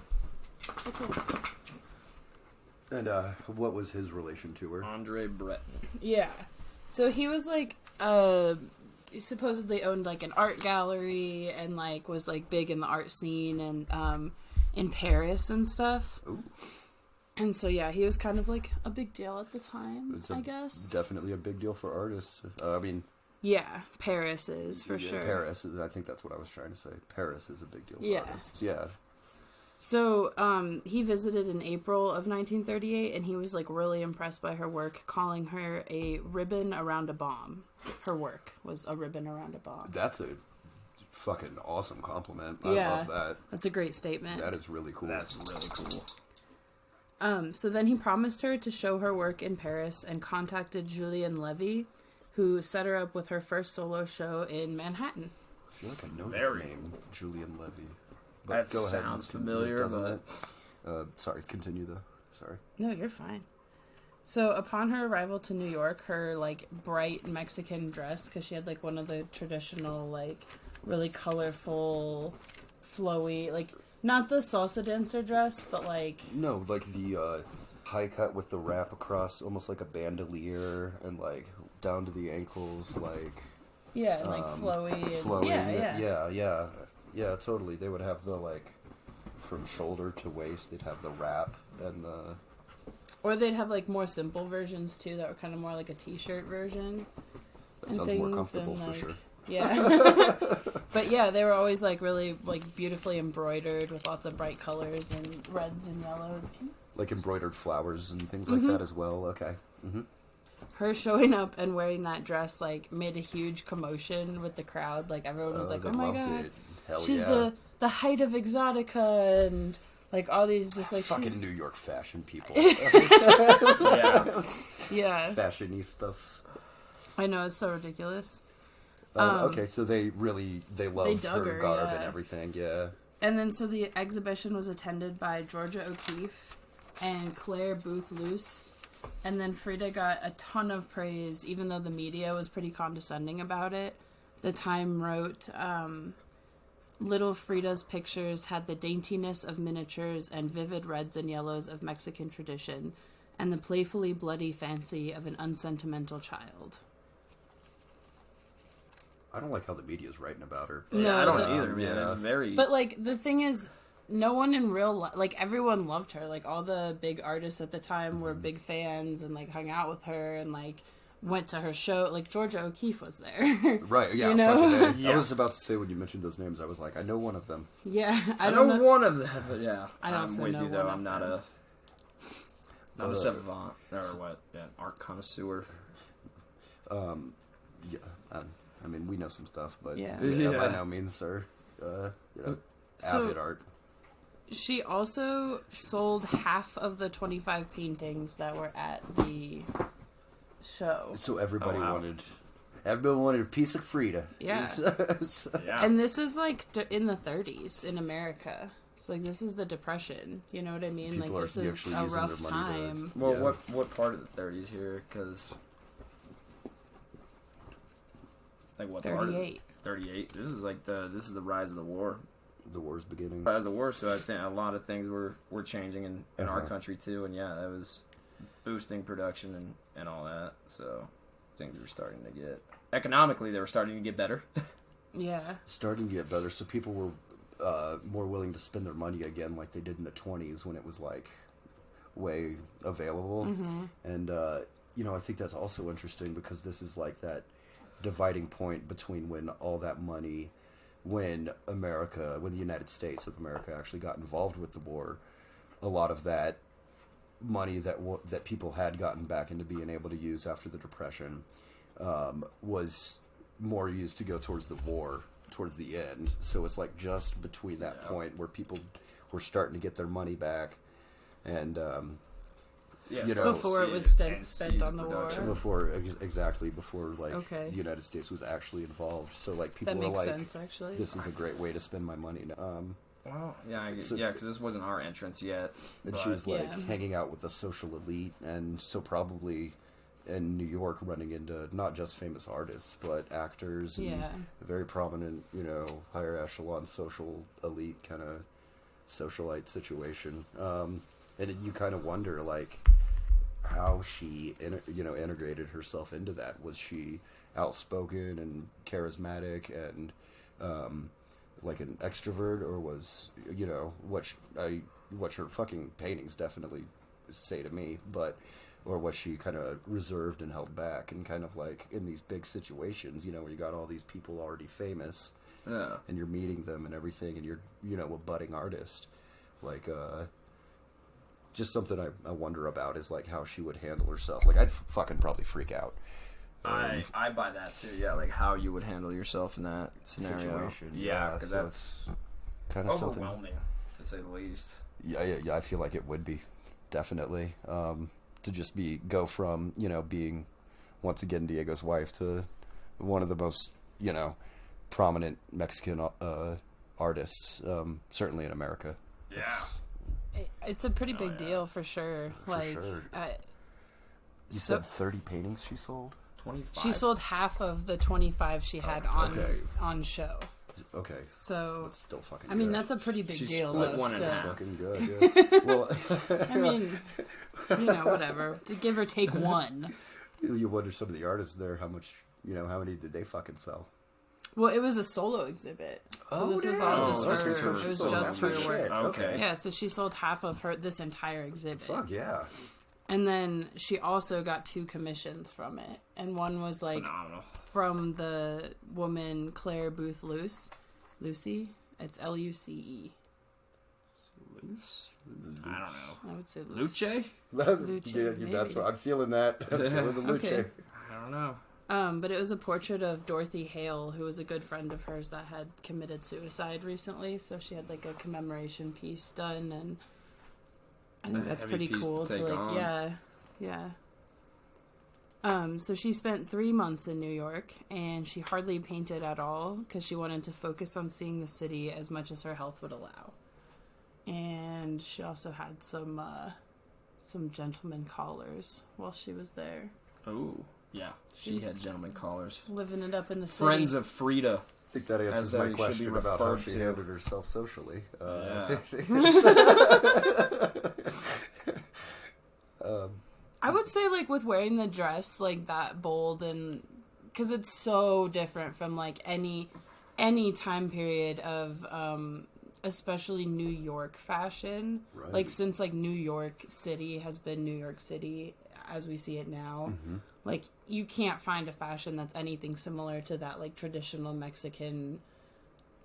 Okay. And what was his relation to her? Andre Breton. Yeah. So he was, like, he supposedly owned, like, an art gallery and, like, was, like, big in the art scene and in Paris and stuff. Ooh. And so, yeah, he was kind of, like, a big deal at the time, I guess. Definitely a big deal for artists. Yeah, Paris is, for sure. Paris is, I think that's what I was trying to say. Paris is a big deal for artists. Yeah. So, he visited in April of 1938, and he was, like, really impressed by her work, calling her a ribbon around a bomb. Her work was a ribbon around a bomb. That's a fucking awesome compliment. I love that. That's a great statement. That is really cool. That's really cool. So then he promised her to show her work in Paris and contacted Julien Levy, who set her up with her first solo show in Manhattan. I feel like I know that name, Julien Levy. But that sounds familiar, but... sorry, continue though. Sorry. No, you're fine. So upon her arrival to New York, her, like, bright Mexican dress, because she had, like, one of the traditional, like, really colorful, flowy, like, not the salsa dancer dress, but, like... No, like the high cut with the wrap across, almost like a bandolier, and, like, down to the ankles, like... Yeah, and, like, flowy. And, flowy. Yeah, totally. They would have the, like, from shoulder to waist, they'd have the wrap and the... Or they'd have, like, more simple versions, too, that were kind of more like a t-shirt version. That sounds more comfortable, for sure. Yeah. But, yeah, they were always, like, really, like, beautifully embroidered with lots of bright colors and reds and yellows. Like embroidered flowers and things like that as well. Okay. Mm-hmm. Her showing up and wearing that dress, like, made a huge commotion with the crowd. Like, everyone was like, oh my god. It. Hell she's yeah. the height of exotica and... Like, all these just, like, fucking New York fashion people. Yeah. Fashionistas. I know, it's so ridiculous. Okay, so they loved her garb and everything, yeah. And then, so the exhibition was attended by Georgia O'Keeffe and Claire Booth Luce. And then Frida got a ton of praise, even though the media was pretty condescending about it. The Time wrote... Little Frida's pictures had the daintiness of miniatures and vivid reds and yellows of Mexican tradition, and the playfully bloody fancy of an unsentimental child. I don't like how the media's writing about her. No, I don't either, man. It's very... But, like, the thing is, no one in real life... Like, everyone loved her. Like, all the big artists at the time were big fans and, like, hung out with her and, like, went to her show. Like, Georgia O'Keeffe was there. Right, yeah, You know? fucking A. Yeah. I was about to say, when you mentioned those names, I was like, I know one of them. Yeah, I know one of them, but yeah. I I'm also with know you, though. one I'm of not them. a savant, or what, an art connoisseur. Yeah, I mean, we know some stuff, but Yeah. by no means are, So- avid art. She also sold half of the 25 paintings that were at the show. So everybody Oh, wow. wanted a piece of Frida. Yeah. Yeah. And this is like in the 30s in America. So like this is the Depression. You know what I mean? People like are this is actually a using rough their money to- time. Well, Yeah. what part of the 30s here? Because, like, what part? 38. 38. This is the rise of the war. The war's beginning. Rise of the war. So I think a lot of things were changing in our Uh-huh. country too, and yeah, that was boosting production and all that. So things were starting to get economically. They were starting to get better. Yeah. Starting to get better, so people were more willing to spend their money again, like they did in the 20s when it was like way available. Mm-hmm. And I think that's also interesting because this is like that dividing point between when all that money, when the United States of America actually got involved with the war, a lot of that money that people had gotten back into being able to use after the Depression was more used to go towards the war towards the end. So it's like just between that point where people were starting to get their money back, and Before it was spent on the war. before like Okay. the United States was actually involved. So like people That were makes like, sense, actually. this is a great way to spend my money. Well, yeah, So- because this wasn't our entrance yet. And but- she was like Yeah. hanging out with the social elite, and so probably in New York running into not just famous artists but actors and Yeah. a very prominent, higher echelon social elite kind of socialite situation. And you kind of wonder like how she integrated herself into that. Was she outspoken and charismatic and like an extrovert, or was what her fucking paintings definitely say to me, or was she kind of reserved and held back and kind of like in these big situations, where you got all these people already famous Yeah. and you're meeting them and everything, and you're a budding artist, like just something I wonder about is like how she would handle herself. Like I'd fucking probably freak out. I buy that too. Yeah, like how you would handle yourself in that scenario. Situation. Yeah, because so that's it's kind of something. overwhelming to say the least. Yeah, I feel like it would be definitely to just go from being once again Diego's wife to one of the most prominent Mexican artists, certainly in America. Yeah. It's a pretty big yeah. deal for sure. For sure. You So- said 30 paintings she sold? 25. She sold half of the 25 she had on show. Okay. So, That's still fucking I mean, good. that's a pretty big She's deal. split though, one and a still. half. fucking good. Yeah. Well, I mean, whatever. To give or take one. you wonder some of the artists there how much how many did they fucking sell? Well, it was a solo exhibit. So this was all just Oh, her. okay, so It was she just sold her that work. shit. Okay. Yeah, so she sold half of this entire exhibit. Fuck yeah. And then she also got 2 commissions from it. And one was like Phenomenal. from the woman Claire Booth Lucy. It's Luce. Luce? I don't know. I would say Luce. Luce? Luce, Yeah, that's maybe. what I'm feeling. That I'm feeling the Luce. Okay. I don't know. But it was a portrait of Dorothy Hale, who was a good friend of hers that had committed suicide recently. So she had like a commemoration piece done, and I think that's Heavy pretty piece to cool. take on. Yeah. So she spent 3 months in New York, and she hardly painted at all because she wanted to focus on seeing the city as much as her health would allow. And she also had some gentleman callers while she was there, Oh, yeah. She had gentleman callers. living it up in the city. Friends of Frida. I think that answers they my should be question about how referred she to. handled herself socially. I would say, like, with wearing the dress, like, that bold, and because it's so different from, like, any time period of, especially New York fashion. Right. Like, since, like, New York City has been New York City, as we see it now. Like, you can't find a fashion that's anything similar to that, like, traditional Mexican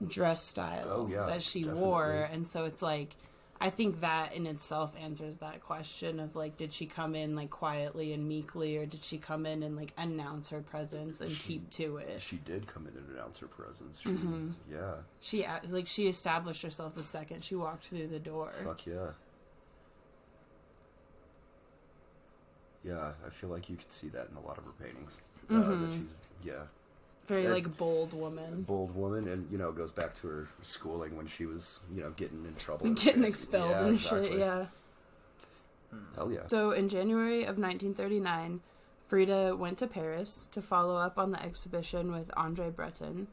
dress style that she wore. And so it's like, I think that in itself answers that question of, like, did she come in, like, quietly and meekly, or did she come in and, like, announce her presence and keep to it? She did come in and announce her presence. She established herself the second she walked through the door. Fuck yeah. Yeah, I feel like you could see that in a lot of her paintings. That she's, very, like, bold woman. Bold woman, and, you know, it goes back to her schooling when she was, you know, getting in trouble. And getting expelled and shit, yeah. Hell yeah. So, in January of 1939, Frida went to Paris to follow up on the exhibition with André Breton.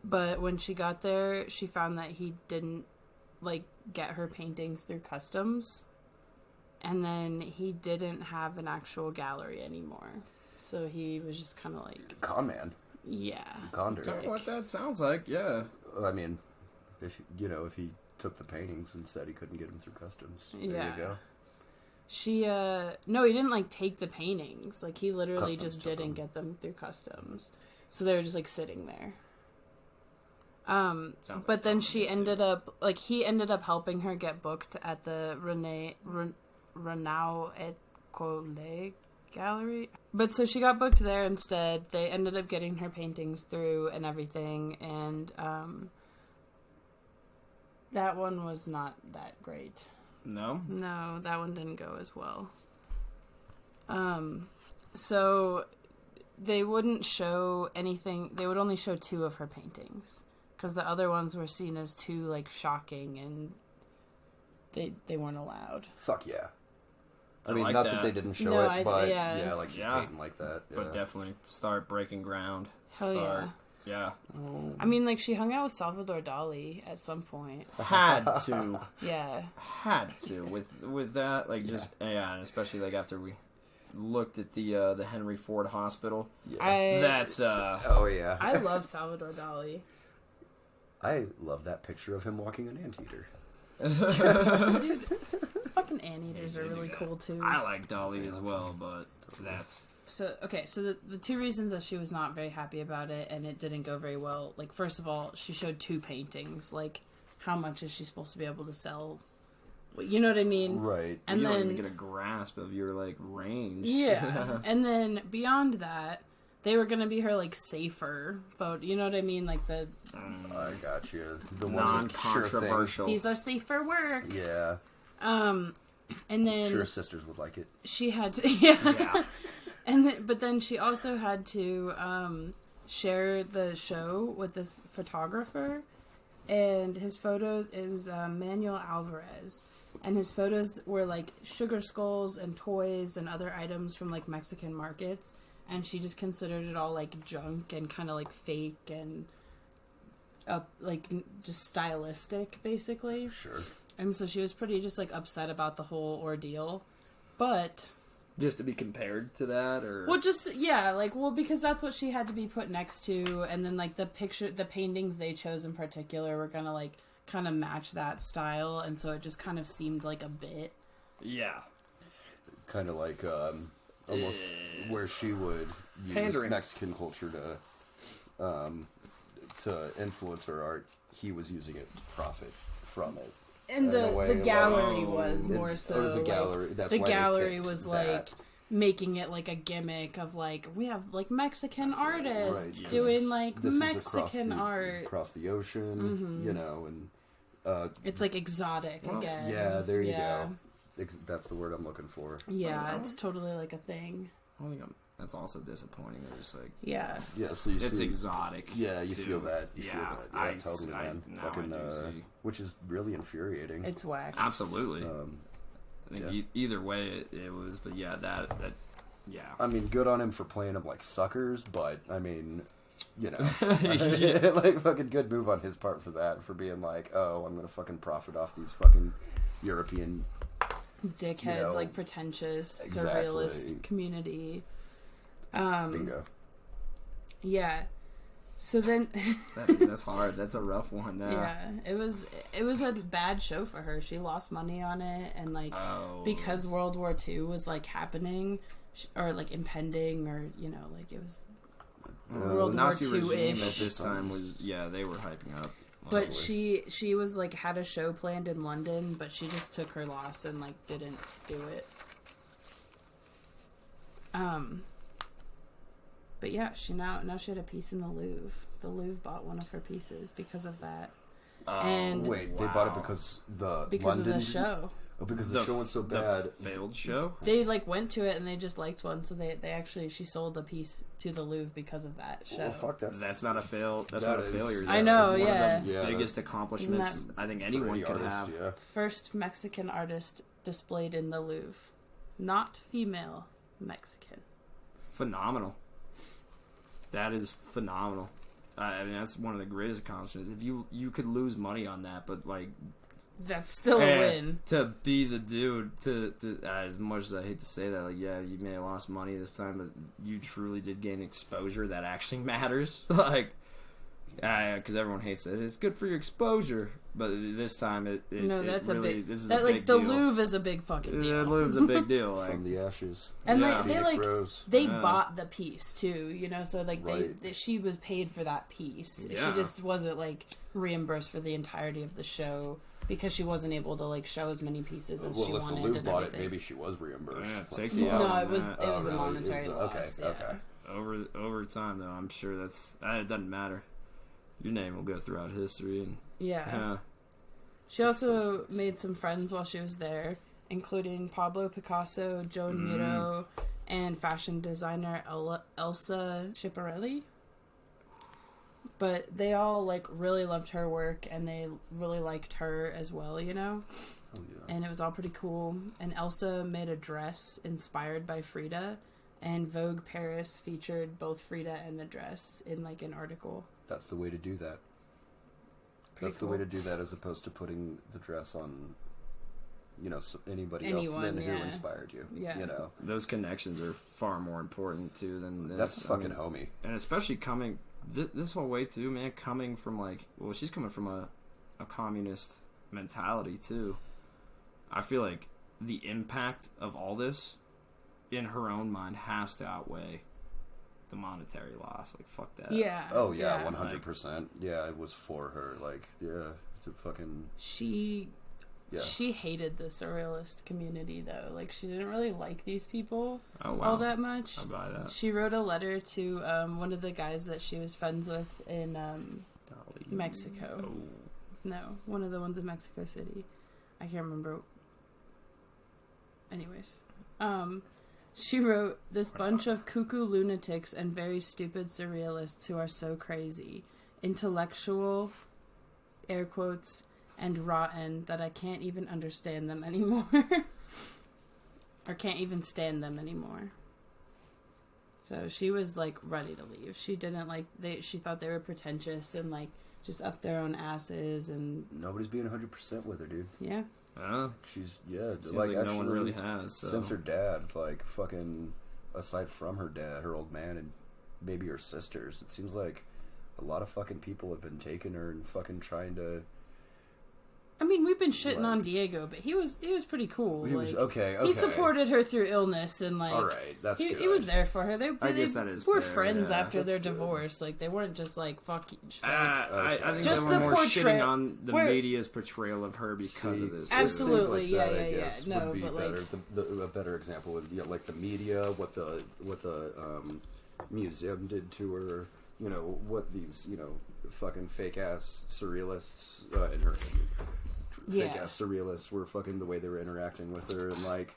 But when she got there, she found that he didn't, like, get her paintings through customs. And then he didn't have an actual gallery anymore. So he was just kind of like... Con man. Yeah. Conned her. That's what that sounds like, yeah. I mean, if he took the paintings and said he couldn't get them through customs, there you go. She, no, he didn't, like, take the paintings. Like, he literally Customs just didn't get them through customs. So they were just, like, sitting there. But then she ended up, like, he ended up helping her get booked at the Renaud et Collet gallery. But so she got booked there instead. They ended up getting her paintings through and everything, and that one was not that great. No, that one didn't go as well. So they wouldn't show anything. They would only show 2 of her paintings because the other ones were seen as too, like, shocking, and they weren't allowed. Fuck yeah. I mean, like not that they didn't show it, but like she's painting like that. Yeah. But definitely start breaking ground. Hell yeah. I mean, like, she hung out with Salvador Dali at some point. Had to. Yeah. Had to. With that, like, just, and especially, like, after we looked at the Henry Ford Hospital. Yeah. That's, oh, yeah. I love Salvador Dali. I love that picture of him walking an anteater. Dude, fucking anteaters are really cool, too. I like Dali as well, but that's... So the 2 reasons that she was not very happy about it and it didn't go very well, like, first of all, she showed 2 paintings. Like, how much is she supposed to be able to sell? You know what I mean? Right. And you then, don't even get a grasp of your, like, range. Yeah. And then beyond that, they were going to be her, like, safer photo. You know what I mean? Like, the... I got you. The non-controversial. Sure, these are safe for work. Yeah. And then... Sure, sisters would like it. She had to... Yeah. But then she also had to share the show with this photographer, and his photo, it was Manuel Alvarez, and his photos were, like, sugar skulls and toys and other items from, like, Mexican markets, and she just considered it all, like, junk and kind of, like, fake and, like, just stylistic, basically. Sure. And so she was pretty just, like, upset about the whole ordeal, but... Just to be compared to that, or... Well, just, yeah, like, well, because that's what she had to be put next to, and then, like, the paintings they chose in particular were gonna, like, kind of match that style, and so it just kind of seemed like a bit. Yeah. Kind of like, almost where she would use Pandering. Mexican culture to influence her art, he was using it to profit from it. And the gallery was more so. The gallery. Like, that's the why gallery was that. Like making it like a gimmick of like we have like Mexican artists right, doing like this Mexican art across the ocean, you know, and it's like exotic again. Yeah, there you go. That's the word I'm looking for. Yeah, it's totally like a thing. That's also disappointing. They're just like yeah. So you it's see, exotic. Yeah, you too. feel that. You feel that. Yeah, I totally, man. Now Fucking, I do see. Which is really infuriating. It's whack. Absolutely. I think either way it was, but yeah, that yeah. I mean, good on him for playing them like suckers, but I mean, you know, like fucking good move on his part for that, for being like, oh, I'm gonna fucking profit off these fucking European dickheads, you know, like pretentious surrealist community. Bingo. Yeah. So then, that's hard. That's a rough one. Yeah, it was a bad show for her. She lost money on it, and like because World War II was like happening or like impending, or like it was World War II-ish. At this time was they were hyping up. But she was like had a show planned in London, but she just took her loss and like didn't do it. But yeah, she now she had a piece in the Louvre. The Louvre bought one of her pieces because of that. And wait, they bought it because London of the show. Oh, because the show went so bad. Failed show? They like went to it and they just liked one, so they actually she sold a piece to the Louvre because of that show. Well, fuck, that's not a fail. That's not a failure. That's I know, one yeah. of the biggest accomplishments I think anyone could have. Yeah. First Mexican artist displayed in the Louvre, not female Mexican. Phenomenal. That is phenomenal. I mean, that's one of the greatest accomplishments. If you could lose money on that, but like. That's still a win. To be the dude, to as much as I hate to say that, like, yeah, you may have lost money this time, but you truly did gain exposure that actually matters. Like, because everyone hates it. It's good for your exposure, but this time this is a big the deal. Louvre is a big fucking deal. The Louvre's a big deal. Like, from the ashes. And they Rose. bought the piece too, so like she was paid for that piece. Yeah. She just wasn't like reimbursed for the entirety of the show. Because she wasn't able to like show as many pieces as she wanted. Well, if the Louvre bought it, maybe she was reimbursed. Yeah, take the no, it was a monetary loss. Okay. Over time, though, I'm sure it doesn't matter. Your name will go throughout history, and She also made some friends while she was there, including Pablo Picasso, Joan Miro, and fashion designer Elsa Schiaparelli. But they all like really loved her work, and they really liked her as well, Oh, yeah. And it was all pretty cool. And Elsa made a dress inspired by Frida, and Vogue Paris featured both Frida and the dress in like an article. That's the way to do that. Pretty the way to do that, as opposed to putting the dress on, anybody else than who inspired you. Yeah. Those connections are far more important too than that's fucking homie. And especially coming. This whole way too, man, coming from like, well, she's coming from a communist mentality too. I feel like the impact of all this in her own mind has to outweigh the monetary loss. Like, fuck that. Yeah. Oh yeah, 100%. Yeah, it was for her. Like, yeah, to fucking. She hated the surrealist community, though. Like, she didn't really like these people all that much. I buy that. She wrote a letter to one of the guys that she was friends with in Mexico. Oh. No, one of the ones in Mexico City. I can't remember. Anyways. She wrote, "This bunch of cuckoo lunatics and very stupid surrealists who are so crazy. Intellectual, air quotes, and rotten that I can't even understand them anymore." Or can't even stand them anymore. So she was like ready to leave. She didn't like she thought they were pretentious and like just up their own asses, and nobody's being 100% with her, dude. Yeah. She's like actually, no one really has. So. Since her dad, like fucking aside from her dad, her old man, and maybe her sisters, it seems like a lot of fucking people have been taking her and fucking trying to. I mean, we've been shitting on Diego, but he was pretty cool. He was okay. He supported her through illness, and like, all right, that's good. He was there for her. I guess that is. Were fair, friends after their good. divorce. Like, they weren't just like fuck you. I think just they were the more shitting on the where, media's portrayal of her because of this. Absolutely, like yeah. No, would be but better. like a better example would be like the media, what the museum did to her. What these fucking fake ass surrealists and her. Fake ass surrealists were fucking the way they were interacting with her, and like,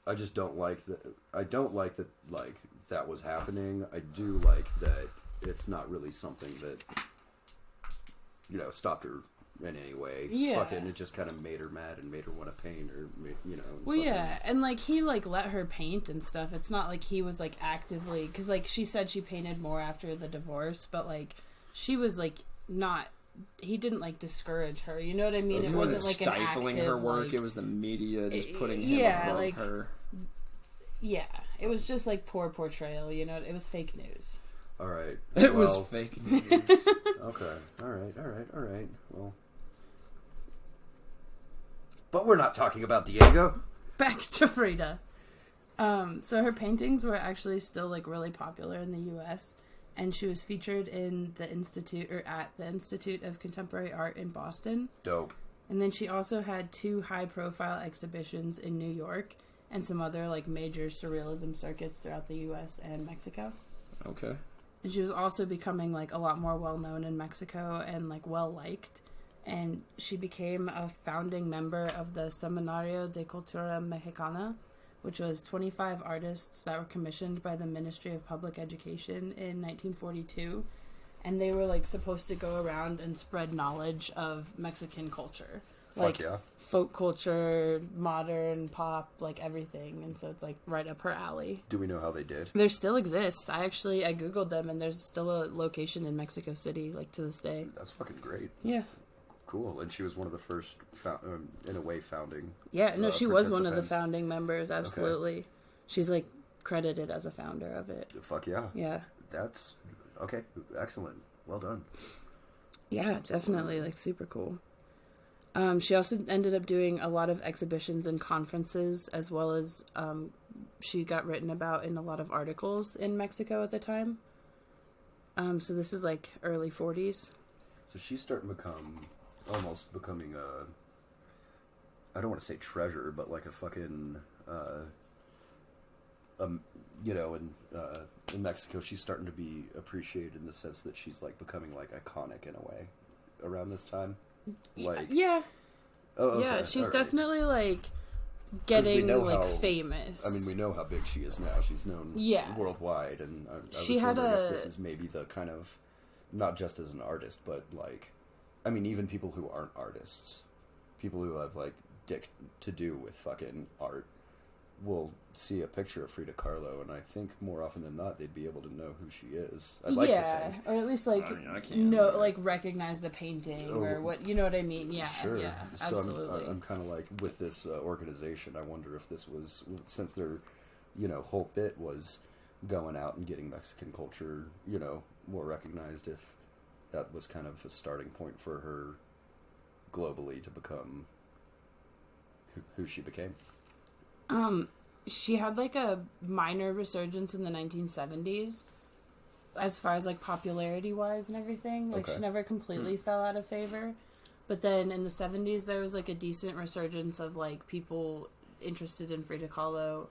I just don't like that. I don't like that. Like, that was happening. I do like that it's not really something that stopped her in any way. Yeah, fucking, it just kind of made her mad and made her want to paint, or Well, yeah, and like he like let her paint and stuff. It's not like he was like actively, because like she said she painted more after the divorce, but like she was like not. He didn't like discourage her, you know what I mean? It wasn't like stifling an active, her work. like, it was the media just putting him above her. Yeah, it was just like poor portrayal. It was fake news. All right. It was fake news. Okay. All right. Well, but we're not talking about Diego. Back to Frida. So her paintings were actually still like really popular in the U.S., and she was featured in the at the Institute of Contemporary Art in Boston. Dope. And then she also had 2 high-profile exhibitions in New York and some other like major surrealism circuits throughout the U.S. and Mexico. Okay. And she was also becoming like a lot more well-known in Mexico and like well-liked. And she became a founding member of the Seminario de Cultura Mexicana, which was 25 artists that were commissioned by the Ministry of Public Education in 1942. And they were like supposed to go around and spread knowledge of Mexican culture. Like Fuck yeah. folk culture, modern, pop, like everything. And so it's like right up her alley. Do we know how they did? They still exist. I Googled them, and there's still a location in Mexico City, like to this day. That's fucking great. Yeah. Cool. And she was one of the first, in a way, founding. Yeah, no, she was one of the participants. founding members, absolutely. Okay. She's, like, credited as a founder of it. Fuck yeah. Yeah. That's, okay, excellent. Well done. Yeah, definitely, like, super cool. She also ended up doing a lot of exhibitions and conferences, as well as she got written about in a lot of articles in Mexico at the time. So this is, like, early 40s. So she's starting to almost becoming I don't want to say treasure, but like a fucking, you know, in Mexico, she's starting to be appreciated in the sense that she's like becoming like iconic in a way around this time. Yeah. Oh, okay. Yeah, she's All right. definitely like getting like how, famous. I mean, we know how big she is now. She's known worldwide, and I she was had wondering if this is maybe the kind of, not just as an artist, but like, I mean, even people who aren't artists, people who have like dick to do with fucking art, will see a picture of Frida Kahlo, and I think more often than not they'd be able to know who she is. I'd like to think, or at least like like recognize the painting or what, you know what I mean? Yeah, sure. Yeah, so absolutely. I'm kind of like with this organization. I wonder if this was, since their, you know, whole bit was going out and getting Mexican culture, you know, more recognized, if that was kind of a starting point for her globally to become who she became. She had like a minor resurgence in the 1970s as far as like popularity wise and everything. Like she never completely fell out of favor. But then in the 70s there was like a decent resurgence of like people interested in Frida Kahlo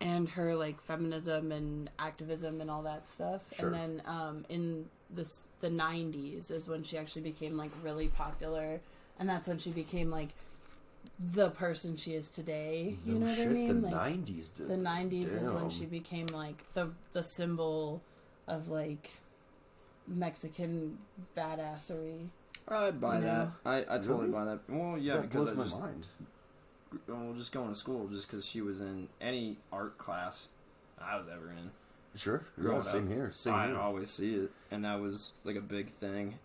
and her like feminism and activism and all that stuff. Sure. And then in the 90s is when she actually became like really popular, and that's when she became like the person she is today. You know what I mean? The like, 90s, dude. The 90s Damn. is when she became like the symbol of like Mexican badassery. I'd buy that. I totally Really? buy that. Well, yeah, that because blows my mind. Just going to school, just because she was in any art class I was ever in. Sure. Growing Yeah, same up, here. Same I'd here. always see it, and that was like a big thing.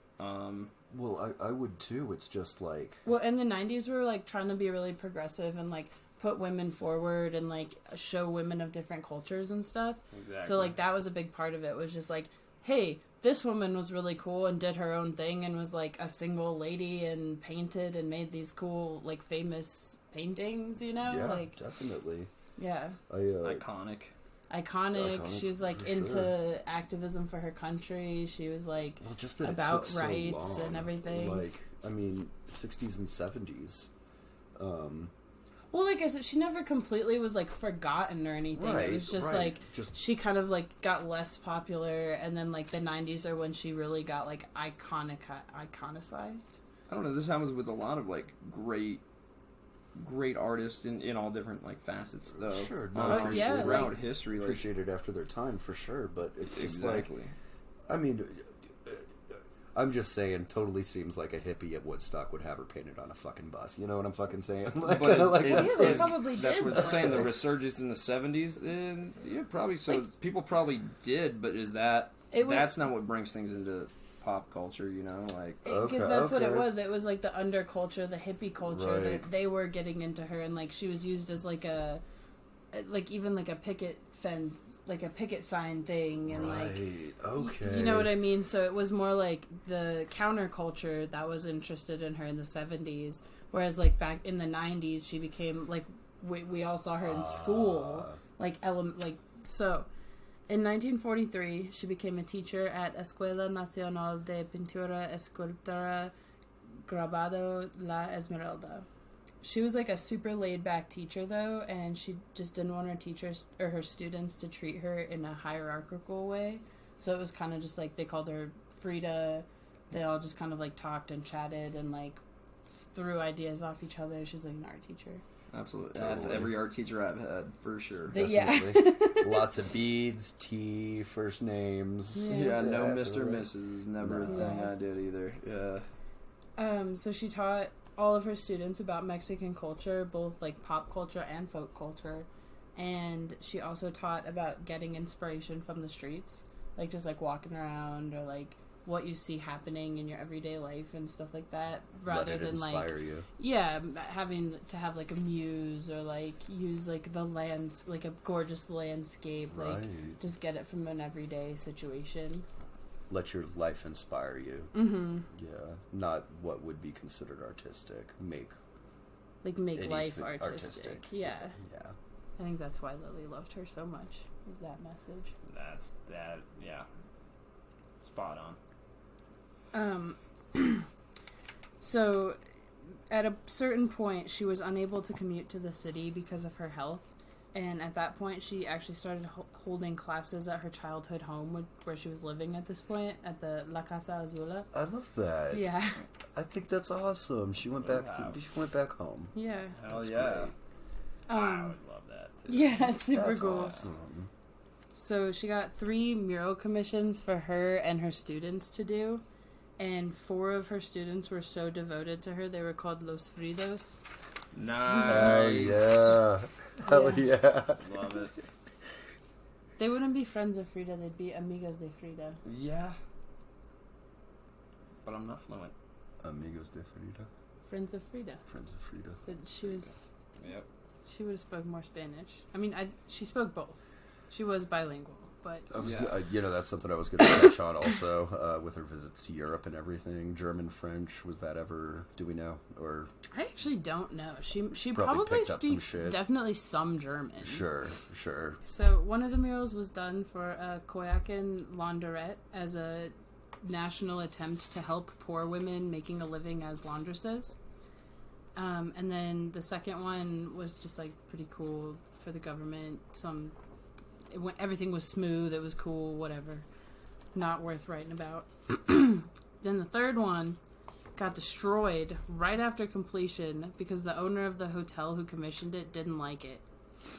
Well, I would too. It's just like... Well, in the 90s, we were like trying to be really progressive and like put women forward and like show women of different cultures and stuff. Exactly. So like that was a big part of it, was just like, hey, this woman was really cool and did her own thing and was like a single lady and painted and made these cool like famous paintings, you know? Yeah, like, definitely. yeah. Iconic. She was like into activism for her country. She was like just that about it took rights so long. and everything. Like, I mean, 60s and 70s. Well, like I said, she never completely was like forgotten or anything. Right, it was just right. like she kind of like got less popular, and then like the 90s are when she really got like iconicized. I don't know. This happens with a lot of like great artists in all different like facets, though. Sure, throughout history, like, appreciated after their time for sure. But it's just exactly. like, I mean, I'm just saying, totally seems like a hippie at Woodstock would have her painted on a fucking bus. You know what I'm fucking saying? Like, But they probably that's did. what they're saying. The resurgence in the 70s, yeah, probably. So Like, people probably did, but is that that's not what brings things into pop culture? You know, like because that's what it was. It was like the underculture, the hippie culture Right. that they were getting into her, and like she was used as like even like a picket fence, like a picket sign thing, and okay. You know what I mean? So it was more like the counterculture that was interested in her in the 70s, whereas like back in the 90s she became like we all saw her in school, so. In 1943, she became a teacher at Escuela Nacional de Pintura Escultura Grabado La Esmeralda. She was like a super laid-back teacher, though, and she just didn't want her teachers or her students to treat her in a hierarchical way. So it was kind of just like they called her Frida. They all just kind of like talked and chatted and like threw ideas off each other. She's like an art teacher. Absolutely. That's every art teacher I've had, for sure. Yeah. Lots of beads, tea, first names. Yeah, no Mr. Mrs. is never a thing I did either. Yeah. So she taught all of her students about Mexican culture, both like pop culture and folk culture. And she also taught about getting inspiration from the streets. Like just like walking around or like what you see happening in your everyday life and stuff like that, rather than inspire like you. having to have like a muse or like use like the lands like a gorgeous landscape, like just get it from an everyday situation. Let your life inspire you. Mm-hmm. Yeah, not what would be considered artistic. Make life artistic. Yeah. Yeah. I think that's why Lily loved her so much. Was that message? Yeah. Spot on. So at a certain point she was unable to commute to the city because of her health, and at that point she actually started holding classes at her childhood home where she was living at this point, at the La Casa Azula. I love that. Yeah. I think that's awesome. She went back home. Yeah. Hell that's yeah. Great. I would love that too. Yeah, it's super That's cool. Awesome. So she got 3 mural commissions for her and her students to do, and 4 of her students were so devoted to her they were called Los Fridos. Nice. Hell yeah. Love it. They wouldn't be friends of Frida, they'd be amigas de Frida. Yeah. But I'm not fluent. Amigos de Frida. Friends of Frida. Friends of Frida. But she was... Yep. She would have spoken more Spanish. I mean, she spoke both. She was bilingual, but... that's something I was going to touch on also, with her visits to Europe and everything. German, French, was that ever... Do we know? Or... I actually don't know. She probably speaks definitely some German. Sure. So one of the murals was done for a Coyacan laundrette as a national attempt to help poor women making a living as laundresses. And then the second one was just like pretty cool for the government. Everything was smooth, it was cool, whatever. Not worth writing about. Then the third one got destroyed right after completion because the owner of the hotel who commissioned it didn't like it.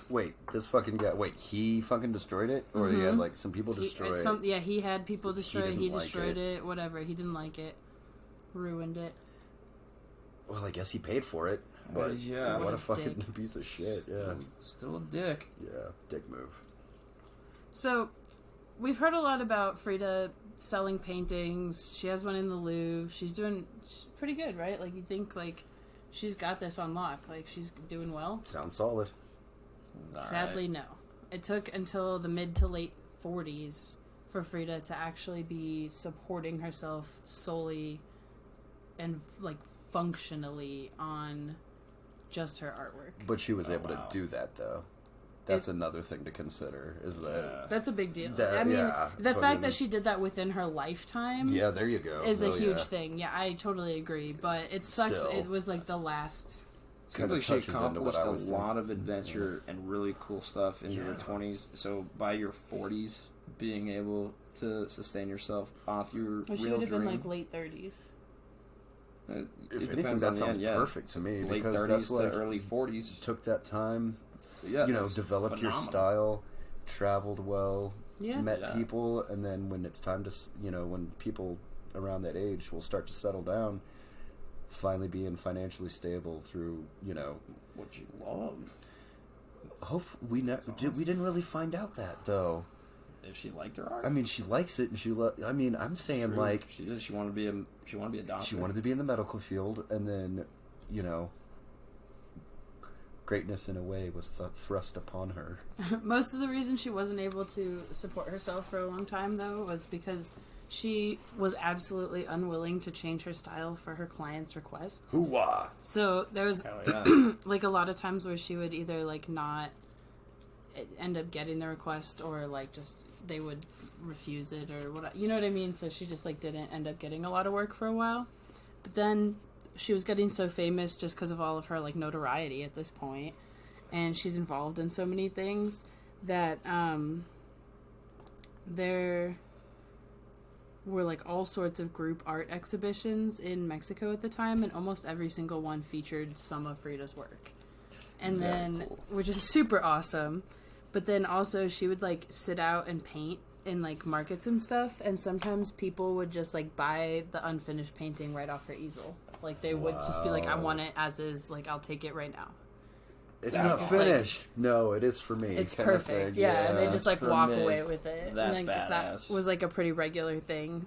Wait, this fucking guy... Wait, he fucking destroyed it? Or he had, like, some people destroy it? Yeah, he had people destroy it. He destroyed it, whatever. He didn't like it. Ruined it. Well, I guess he paid for it. But yeah. What a fucking piece of shit, yeah. Still a dick. Yeah, dick move. So, we've heard a lot about Frida selling paintings. She has one in the Louvre. She's pretty good, right? Like, you think, like, she's got this on lock. Like, she's doing well. Sounds solid. Sadly, no. It took until the mid to late 40s for Frida to actually be supporting herself solely and, like, functionally on just her artwork. But she was able to do that, though. That's another thing to consider, is that... That's a big deal. The fact that she did that within her lifetime... Yeah, there you go. ...is a huge thing. Yeah, I totally agree. But it sucks. Still, it was, like, the last... Seems like she accomplished a lot of adventure and really cool stuff in her 20s. So by your 40s, being able to sustain yourself off your real dream... She would have been, like, late 30s. If anything, that sounds perfect to me. Late because 30s that's to like, early 40s. Took that time, so developed phenomenal. your style, traveled well, met Yeah. people, and then when it's time to, when people around that age will start to settle down, finally being financially stable through, what you love. We didn't really find out that, though. If she liked her art, I mean, she likes it, and I'm saying like she did. She wanted to be a doctor. She wanted to be in the medical field, and then, greatness in a way was thrust upon her. Most of the reason she wasn't able to support herself for a long time, though, was because she was absolutely unwilling to change her style for her clients' requests. Hoo-wah! So there was like a lot of times where she would either like not end up getting the request, or like just they would refuse it, or what, you know what I mean? So she just like didn't end up getting a lot of work for a while. But then she was getting so famous just because of all of her like notoriety at this point, and she's involved in so many things that there were like all sorts of group art exhibitions in Mexico at the time, and almost every single one featured some of Frida's work. And then, which is super awesome. But then also she would like sit out and paint in like markets and stuff, and sometimes people would just like buy the unfinished painting right off her easel. Like they would just be like, I want it as is, like I'll take it right now. It's not finished. Like, no, it is for me. It's perfect. Yeah, and they just like walk away with it. That's and then, badass. That was like a pretty regular thing.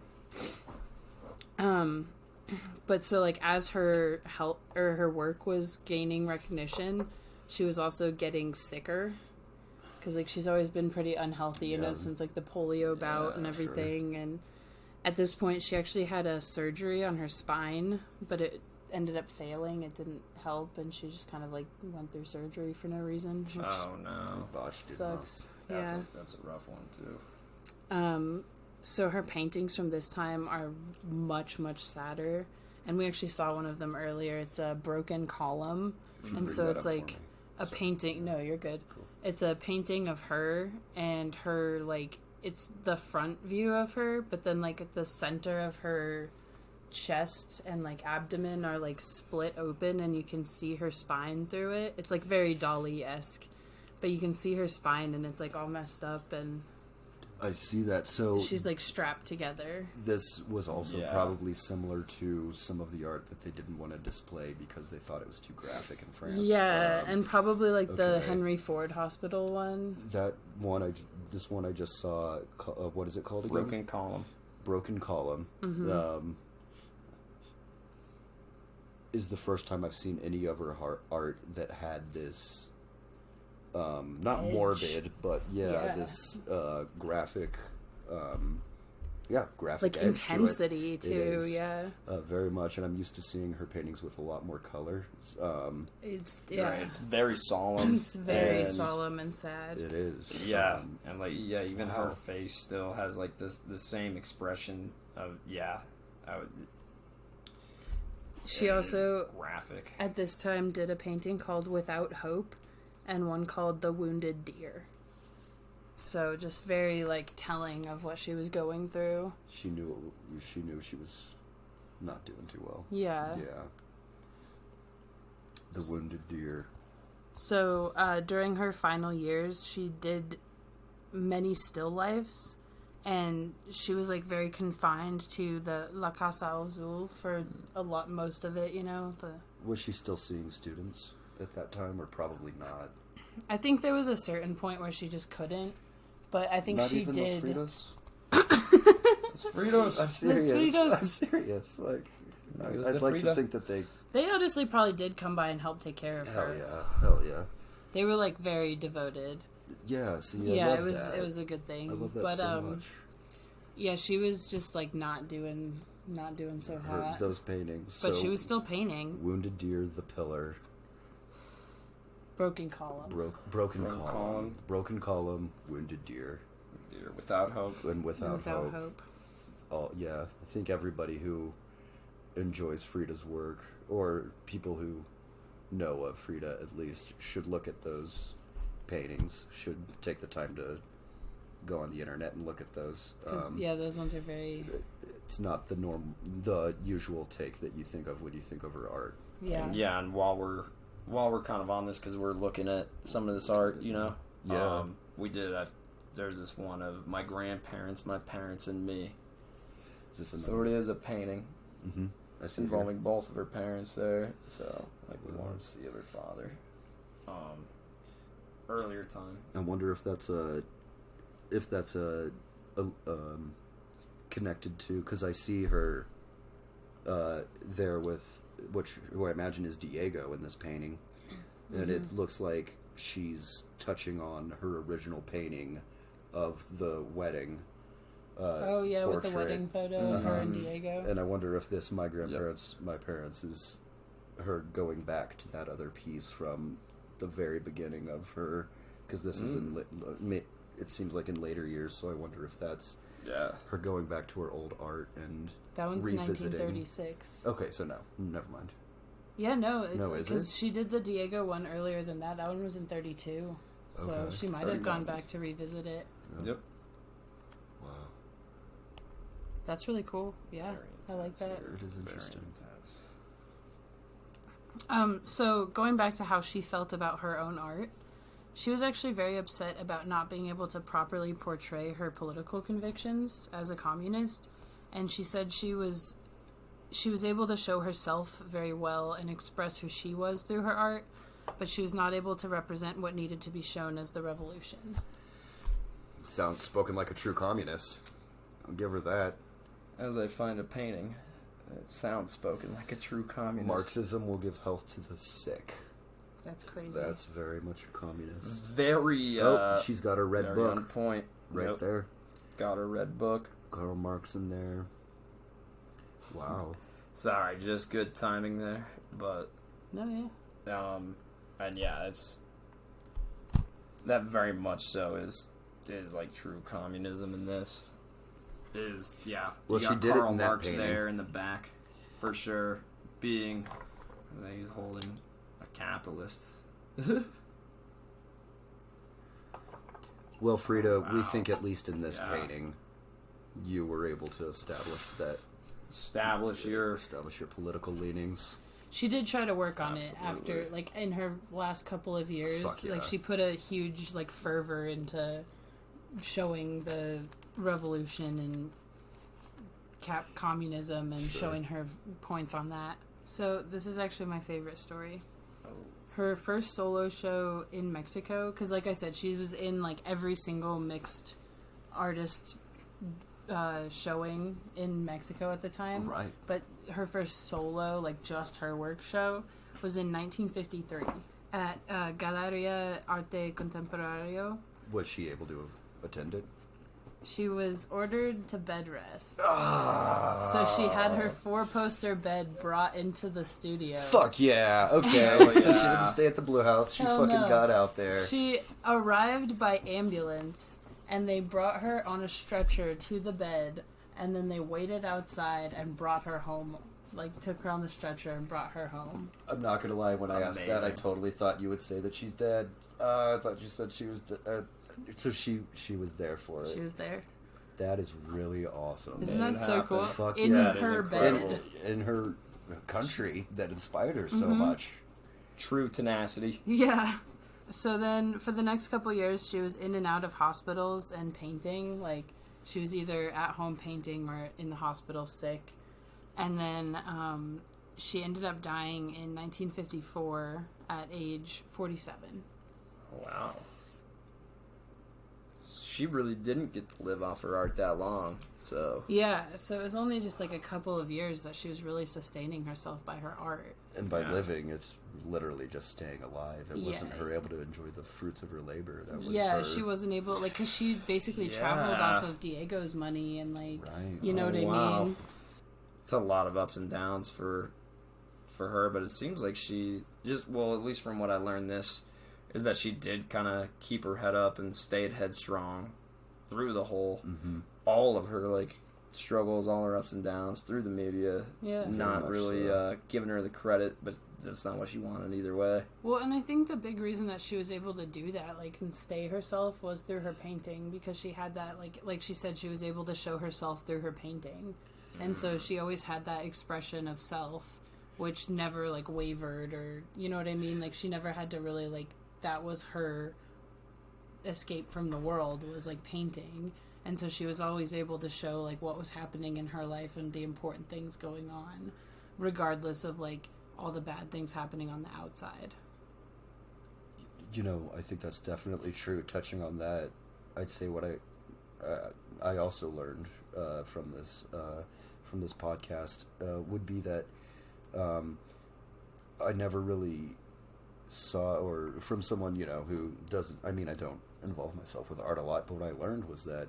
But so like as her help or her work was gaining recognition, she was also getting sicker. Because like she's always been pretty unhealthy, you know, since like the polio bout and everything. Sure. And at this point, she actually had a surgery on her spine, but it ended up failing. It didn't help, and she just kind of like went through surgery for no reason. Which sucks. Yeah, that's a rough one too. So her paintings from this time are much, much sadder, and we actually saw one of them earlier. It's a broken column, and so it's like a painting. No, you're good. Cool. It's a painting of her, and her like it's the front view of her, but then like at the center of her chest and like abdomen are like split open, and you can see her spine through it. It's like very Dali-esque, but you can see her spine, and it's like all messed up, and I see that. So she's like strapped together. This was also probably similar to some of the art that they didn't want to display because they thought it was too graphic in France. Yeah, and probably like the Henry Ford Hospital one. That one, this one I just saw. What is it called again? Broken Column. Broken Column. Mm-hmm. Is the first time I've seen any of her art that had this. Not edge. Morbid, but this graphic, graphic like edge intensity to it. Too, very much. And I'm used to seeing her paintings with a lot more color. It's it's very solemn. It's very solemn and sad. It is, and like even her face still has like the same expression of She also graphic at this time did a painting called Without Hope, and one called The Wounded Deer. So just very like telling of what she was going through. She knew she was not doing too well. Yeah. The Wounded Deer. So during her final years, she did many still lifes, and she was like very confined to the La Casa Azul for most of it. You know, was she still seeing students at that time, or probably not? I think there was a certain point where she just couldn't, but I think not she even did. Those Fritos? I'm serious. I'm serious. Like, I'd like to think that they honestly probably did come by and help take care of her. Hell yeah. They were like very devoted. Yeah, it was a good thing. I love that so much. Yeah, she was just like not doing so hot. Those paintings, but she was still painting. Wounded Deer, The Pillar. Broken Column. Broken Column. Broken Column, Wounded Deer. Without Hope. And Without Hope. Oh, yeah. I think everybody who enjoys Frida's work, or people who know of Frida at least, should look at those paintings, should take the time to go on the internet and look at those. Those ones are very... It's not the usual take that you think of when you think of her art. Yeah. And while we're kind of on this, because we're looking at some of this art, you know? Yeah. We did, there's this one of my grandparents, my parents, and me. So it is a painting. Mm-hmm. Involving both of her parents there. So, like, we wanted to see her father. Earlier time. I wonder if that's connected to, because I see her there with who I imagine is Diego in this painting, and it looks like she's touching on her original painting of the wedding. Portrait. With the wedding photo of her and Diego. And I wonder if this my parents, is her going back to that other piece from the very beginning of her, because this is it seems like in later years, so I wonder if that's her going back to her old art and that one's revisiting. 1936. Okay, so no, never mind. Yeah, no, is because it? she did the Diego one earlier than that. That one was in 32, so she might have gone back to revisit it. Yep. Wow. That's really cool. Yeah, I like that. It is interesting. So going back to how she felt about her own art, she was actually very upset about not being able to properly portray her political convictions as a communist, and she said she was able to show herself very well and express who she was through her art, but she was not able to represent what needed to be shown as the revolution. Sounds spoken like a true communist. I'll give her that. As I find a painting, it sounds spoken like a true communist. Marxism will give health to the sick. That's crazy. That's very much a communist. Very, she's got her red book. On point. Right there. Got her red book. Karl Marx in there. Wow. Sorry, just good timing there, but... No, yeah. And yeah, it's... That very much so is like true communism in this. Is, yeah. Well, you she got did Karl it in that Marx painting. there in the back, for sure, being... He's holding a capitalist. Well, Frida, we think at least in this painting, you were able to establish that... Establish your political leanings. She did try to work on it after, like, in her last couple of years. Fuck yeah. Like, she put a huge, like, fervor into showing the revolution and communism and showing her points on that. So, this is actually my favorite story. Her first solo show in Mexico, because, like I said, she was in, like, every single mixed artist showing in Mexico at the time. Right. But her first solo, like just her work show, was in 1953 at Galeria Arte Contemporáneo. Was she able to attend it? She was ordered to bed rest. So she had her 4-poster bed brought into the studio. Fuck yeah. Okay. Yeah. So she didn't stay at the Blue House. She Hell fucking no. got out there. She arrived by ambulance, and they brought her on a stretcher to the bed, and then they waited outside and brought her home. Like, took her on the stretcher and brought her home. I'm not gonna lie, when I asked that, I totally thought you would say that she's dead. I thought you said she was so she was there for it. She was there. That is really awesome. Isn't that so cool? Fuck In yeah. her bed. In her country that inspired her so much. true tenacity. Yeah. So then, for the next couple years, she was in and out of hospitals and painting. Like, she was either at home painting or in the hospital sick. And then she ended up dying in 1954 at age 47. Wow. She really didn't get to live off her art that long, so... Yeah, so it was only just like a couple of years that she was really sustaining herself by her art. And by living, it's literally just staying alive. It wasn't her able to enjoy the fruits of her labor. That was her... she wasn't able, like, because she basically traveled off of Diego's money and, like, you know what I mean? It's a lot of ups and downs for her, but it seems like she just, well, at least from what I learned is that she did kind of keep her head up and stayed headstrong through the whole, all of her, like, struggles, all her ups and downs through the media. Yeah. Not really giving her the credit, but that's not what she wanted either way. Well, and I think the big reason that she was able to do that, like, and stay herself was through her painting, because she had that, like she said, she was able to show herself through her painting. And so she always had that expression of self, which never, like, wavered, or, you know what I mean? Like, she never had to really, like, that was her escape from the world, was, like, painting. And so she was always able to show, like, what was happening in her life and the important things going on, regardless of, like, all the bad things happening on the outside. You know, I think that's definitely true. Touching on that, I'd say what I also learned from this podcast would be that I never really saw, or from someone, who doesn't, I mean, I don't involve myself with art a lot, but what I learned was that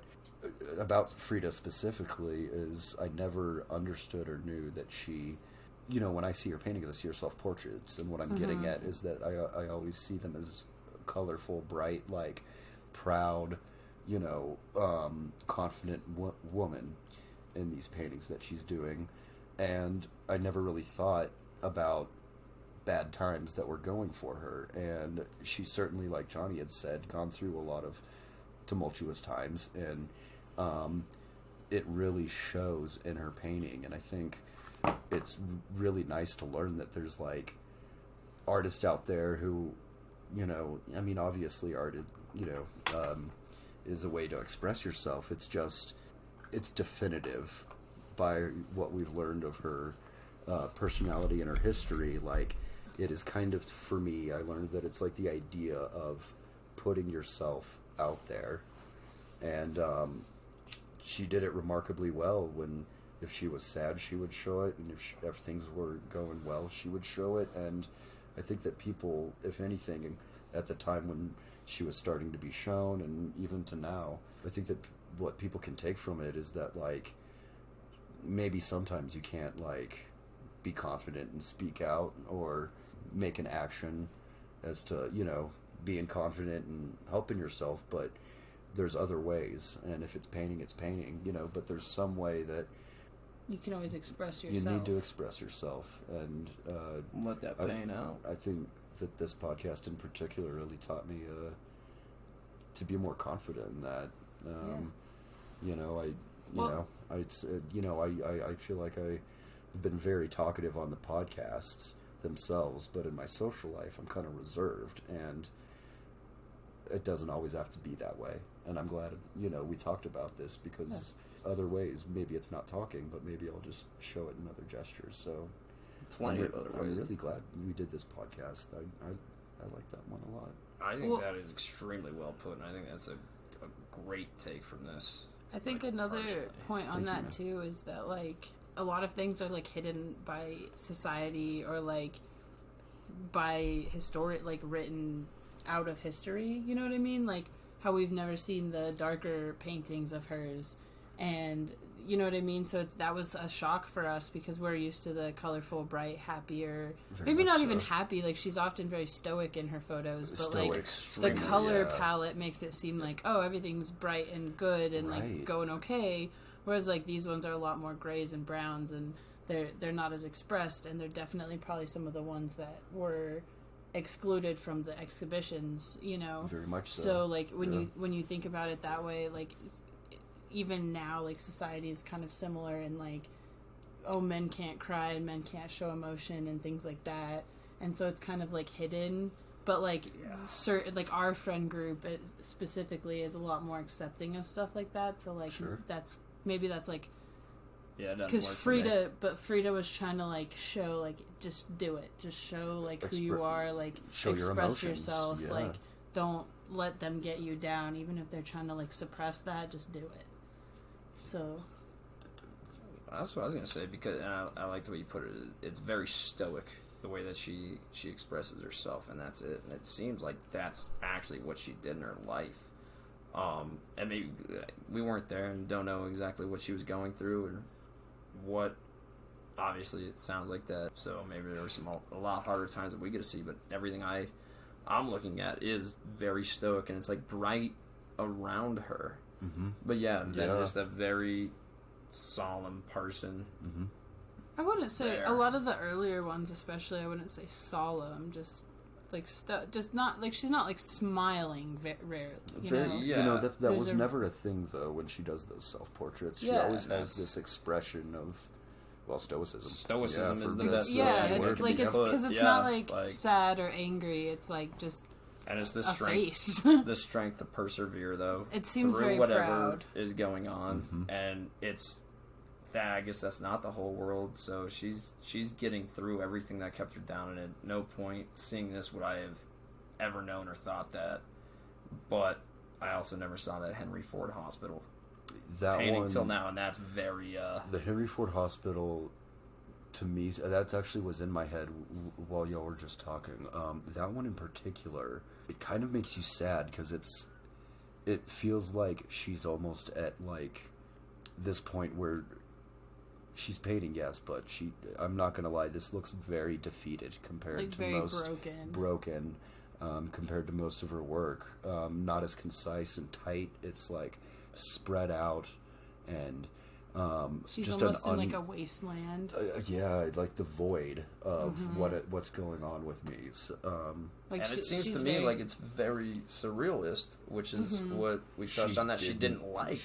about Frida specifically is I never understood or knew that she, when I see her paintings, I see her self-portraits, and what I'm getting at is that I always see them as colorful, bright, like, proud, confident woman in these paintings that she's doing, and I never really thought about bad times that were going for her, and she certainly, like Johnny had said, gone through a lot of tumultuous times, and it really shows in her painting. And I think it's really nice to learn that there's like artists out there who, I mean, obviously art is a way to express yourself. It's definitive by what we've learned of her personality and her history. Like, it is kind of, for me, I learned that it's like the idea of putting yourself out there, and she did it remarkably well. When if she was sad, she would show it, and if things were going well, she would show it. And I think that people, if anything, at the time when she was starting to be shown, and even to now, I think that what people can take from it is that, like, maybe sometimes you can't, like, be confident and speak out or make an action as to, being confident and helping yourself, but there's other ways. And if it's painting, it's painting, but there's some way that you can always express yourself. You need to express yourself, and let that pain out. I think that this podcast in particular really taught me to be more confident in that. I feel like I've been very talkative on the podcasts themselves, but in my social life, I'm kind of reserved, and it doesn't always have to be that way. And I'm glad, we talked about this, because other ways, maybe it's not talking, but maybe I'll just show it in other gestures. So plenty of other ways. I'm really glad we did this podcast. I like that one a lot. I think that is extremely well put, and I think that's a great take from this. I think another point on that too is that, like, a lot of things are, like, hidden by society, or, like, by historic, like, written out of history, you know what I mean? Like, how we've never seen the darker paintings of hers, and you know what I mean? So that was a shock for us, because we're used to the colorful, bright, happier, maybe not even happy, like, she's often very stoic in her photos, but like the color palette makes it seem like, oh, everything's bright and good and like going okay, whereas like these ones are a lot more grays and browns, and they're not as expressed, and they're definitely probably some of the ones that were excluded from the exhibitions, Very much so. So like when you think about it that way, like even now, like, society is kind of similar in, like, oh, men can't cry and men can't show emotion and things like that, and so it's kind of like hidden, but like certain, like, our friend group specifically is a lot more accepting of stuff like that. So like that's like, because Frida was trying to, like, show, like, just do it, just show, like, who you are, like, show express yourself, like, don't let them get you down, even if they're trying to, like, suppress that, just do it. So that's what I was gonna say, because I like the way you put it. It's very stoic, the way that she expresses herself, and that's it. And it seems like that's actually what she did in her life. And maybe we weren't there and don't know exactly what she was going through, or what. Obviously, it sounds like that. So maybe there were a lot harder times that we get to see. But everything I'm looking at is very stoic, and it's like bright around her. Mm-hmm. But then just a very solemn person. Mm-hmm. I wouldn't say a lot of the earlier ones, especially. I wouldn't say solemn. Just like just not like she's not like smiling rarely. That was never a thing though. When she does those self-portraits, she always has this expression of. Well, stoicism. Stoicism is the best. Yeah, it's like it's because it's not like sad or angry. It's like just. And it's the strength, the strength to persevere, though. It seems through very whatever proud. Is going on, and it's that. I guess that's not the whole world. So she's getting through everything that kept her down, and at no point seeing this would I have ever known or thought that. But I also never saw that Henry Ford Hospital that painting one till now, and that's very. The Henry Ford Hospital to me, that actually was in my head while y'all were just talking. That one in particular, it kind of makes you sad because it feels like she's almost at like this point where she's painting, yes, but I'm not gonna lie, this looks very defeated compared like to very most broken compared to most of her work. Not as concise and tight. It's like spread out and she's just almost in like a wasteland. Yeah, like the void of what's going on with me. So, and it seems to me like it's very surrealist, which is what we touched on that she didn't like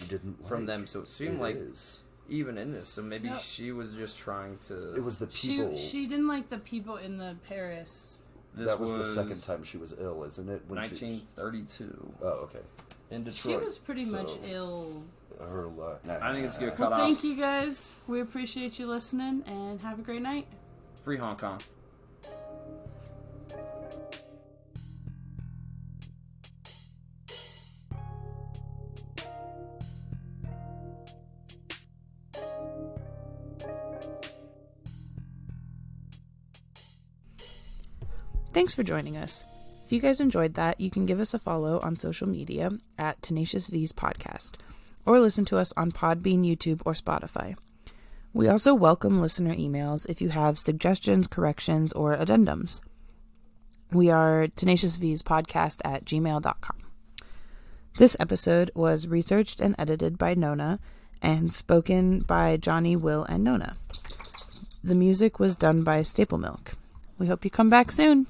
from them. So it seemed like even in this, so maybe she was just trying to. It was the people. She didn't like the people in the Paris. That was the second time she was ill, isn't it? When 1932. Oh, okay. In Detroit. She was pretty much ill. I think it's going to cut off. Thank you guys. We appreciate you listening, and have a great night. Free Hong Kong. Thanks for joining us. If you guys enjoyed that, you can give us a follow on social media at Tenacious V's Podcast, or listen to us on Podbean, YouTube, or Spotify. We also welcome listener emails if you have suggestions, corrections, or addendums. We are tenaciousvspodcast@gmail.com. This episode was researched and edited by Nona and spoken by Johnny, Will, and Nona. The music was done by Staple Milk. We hope you come back soon.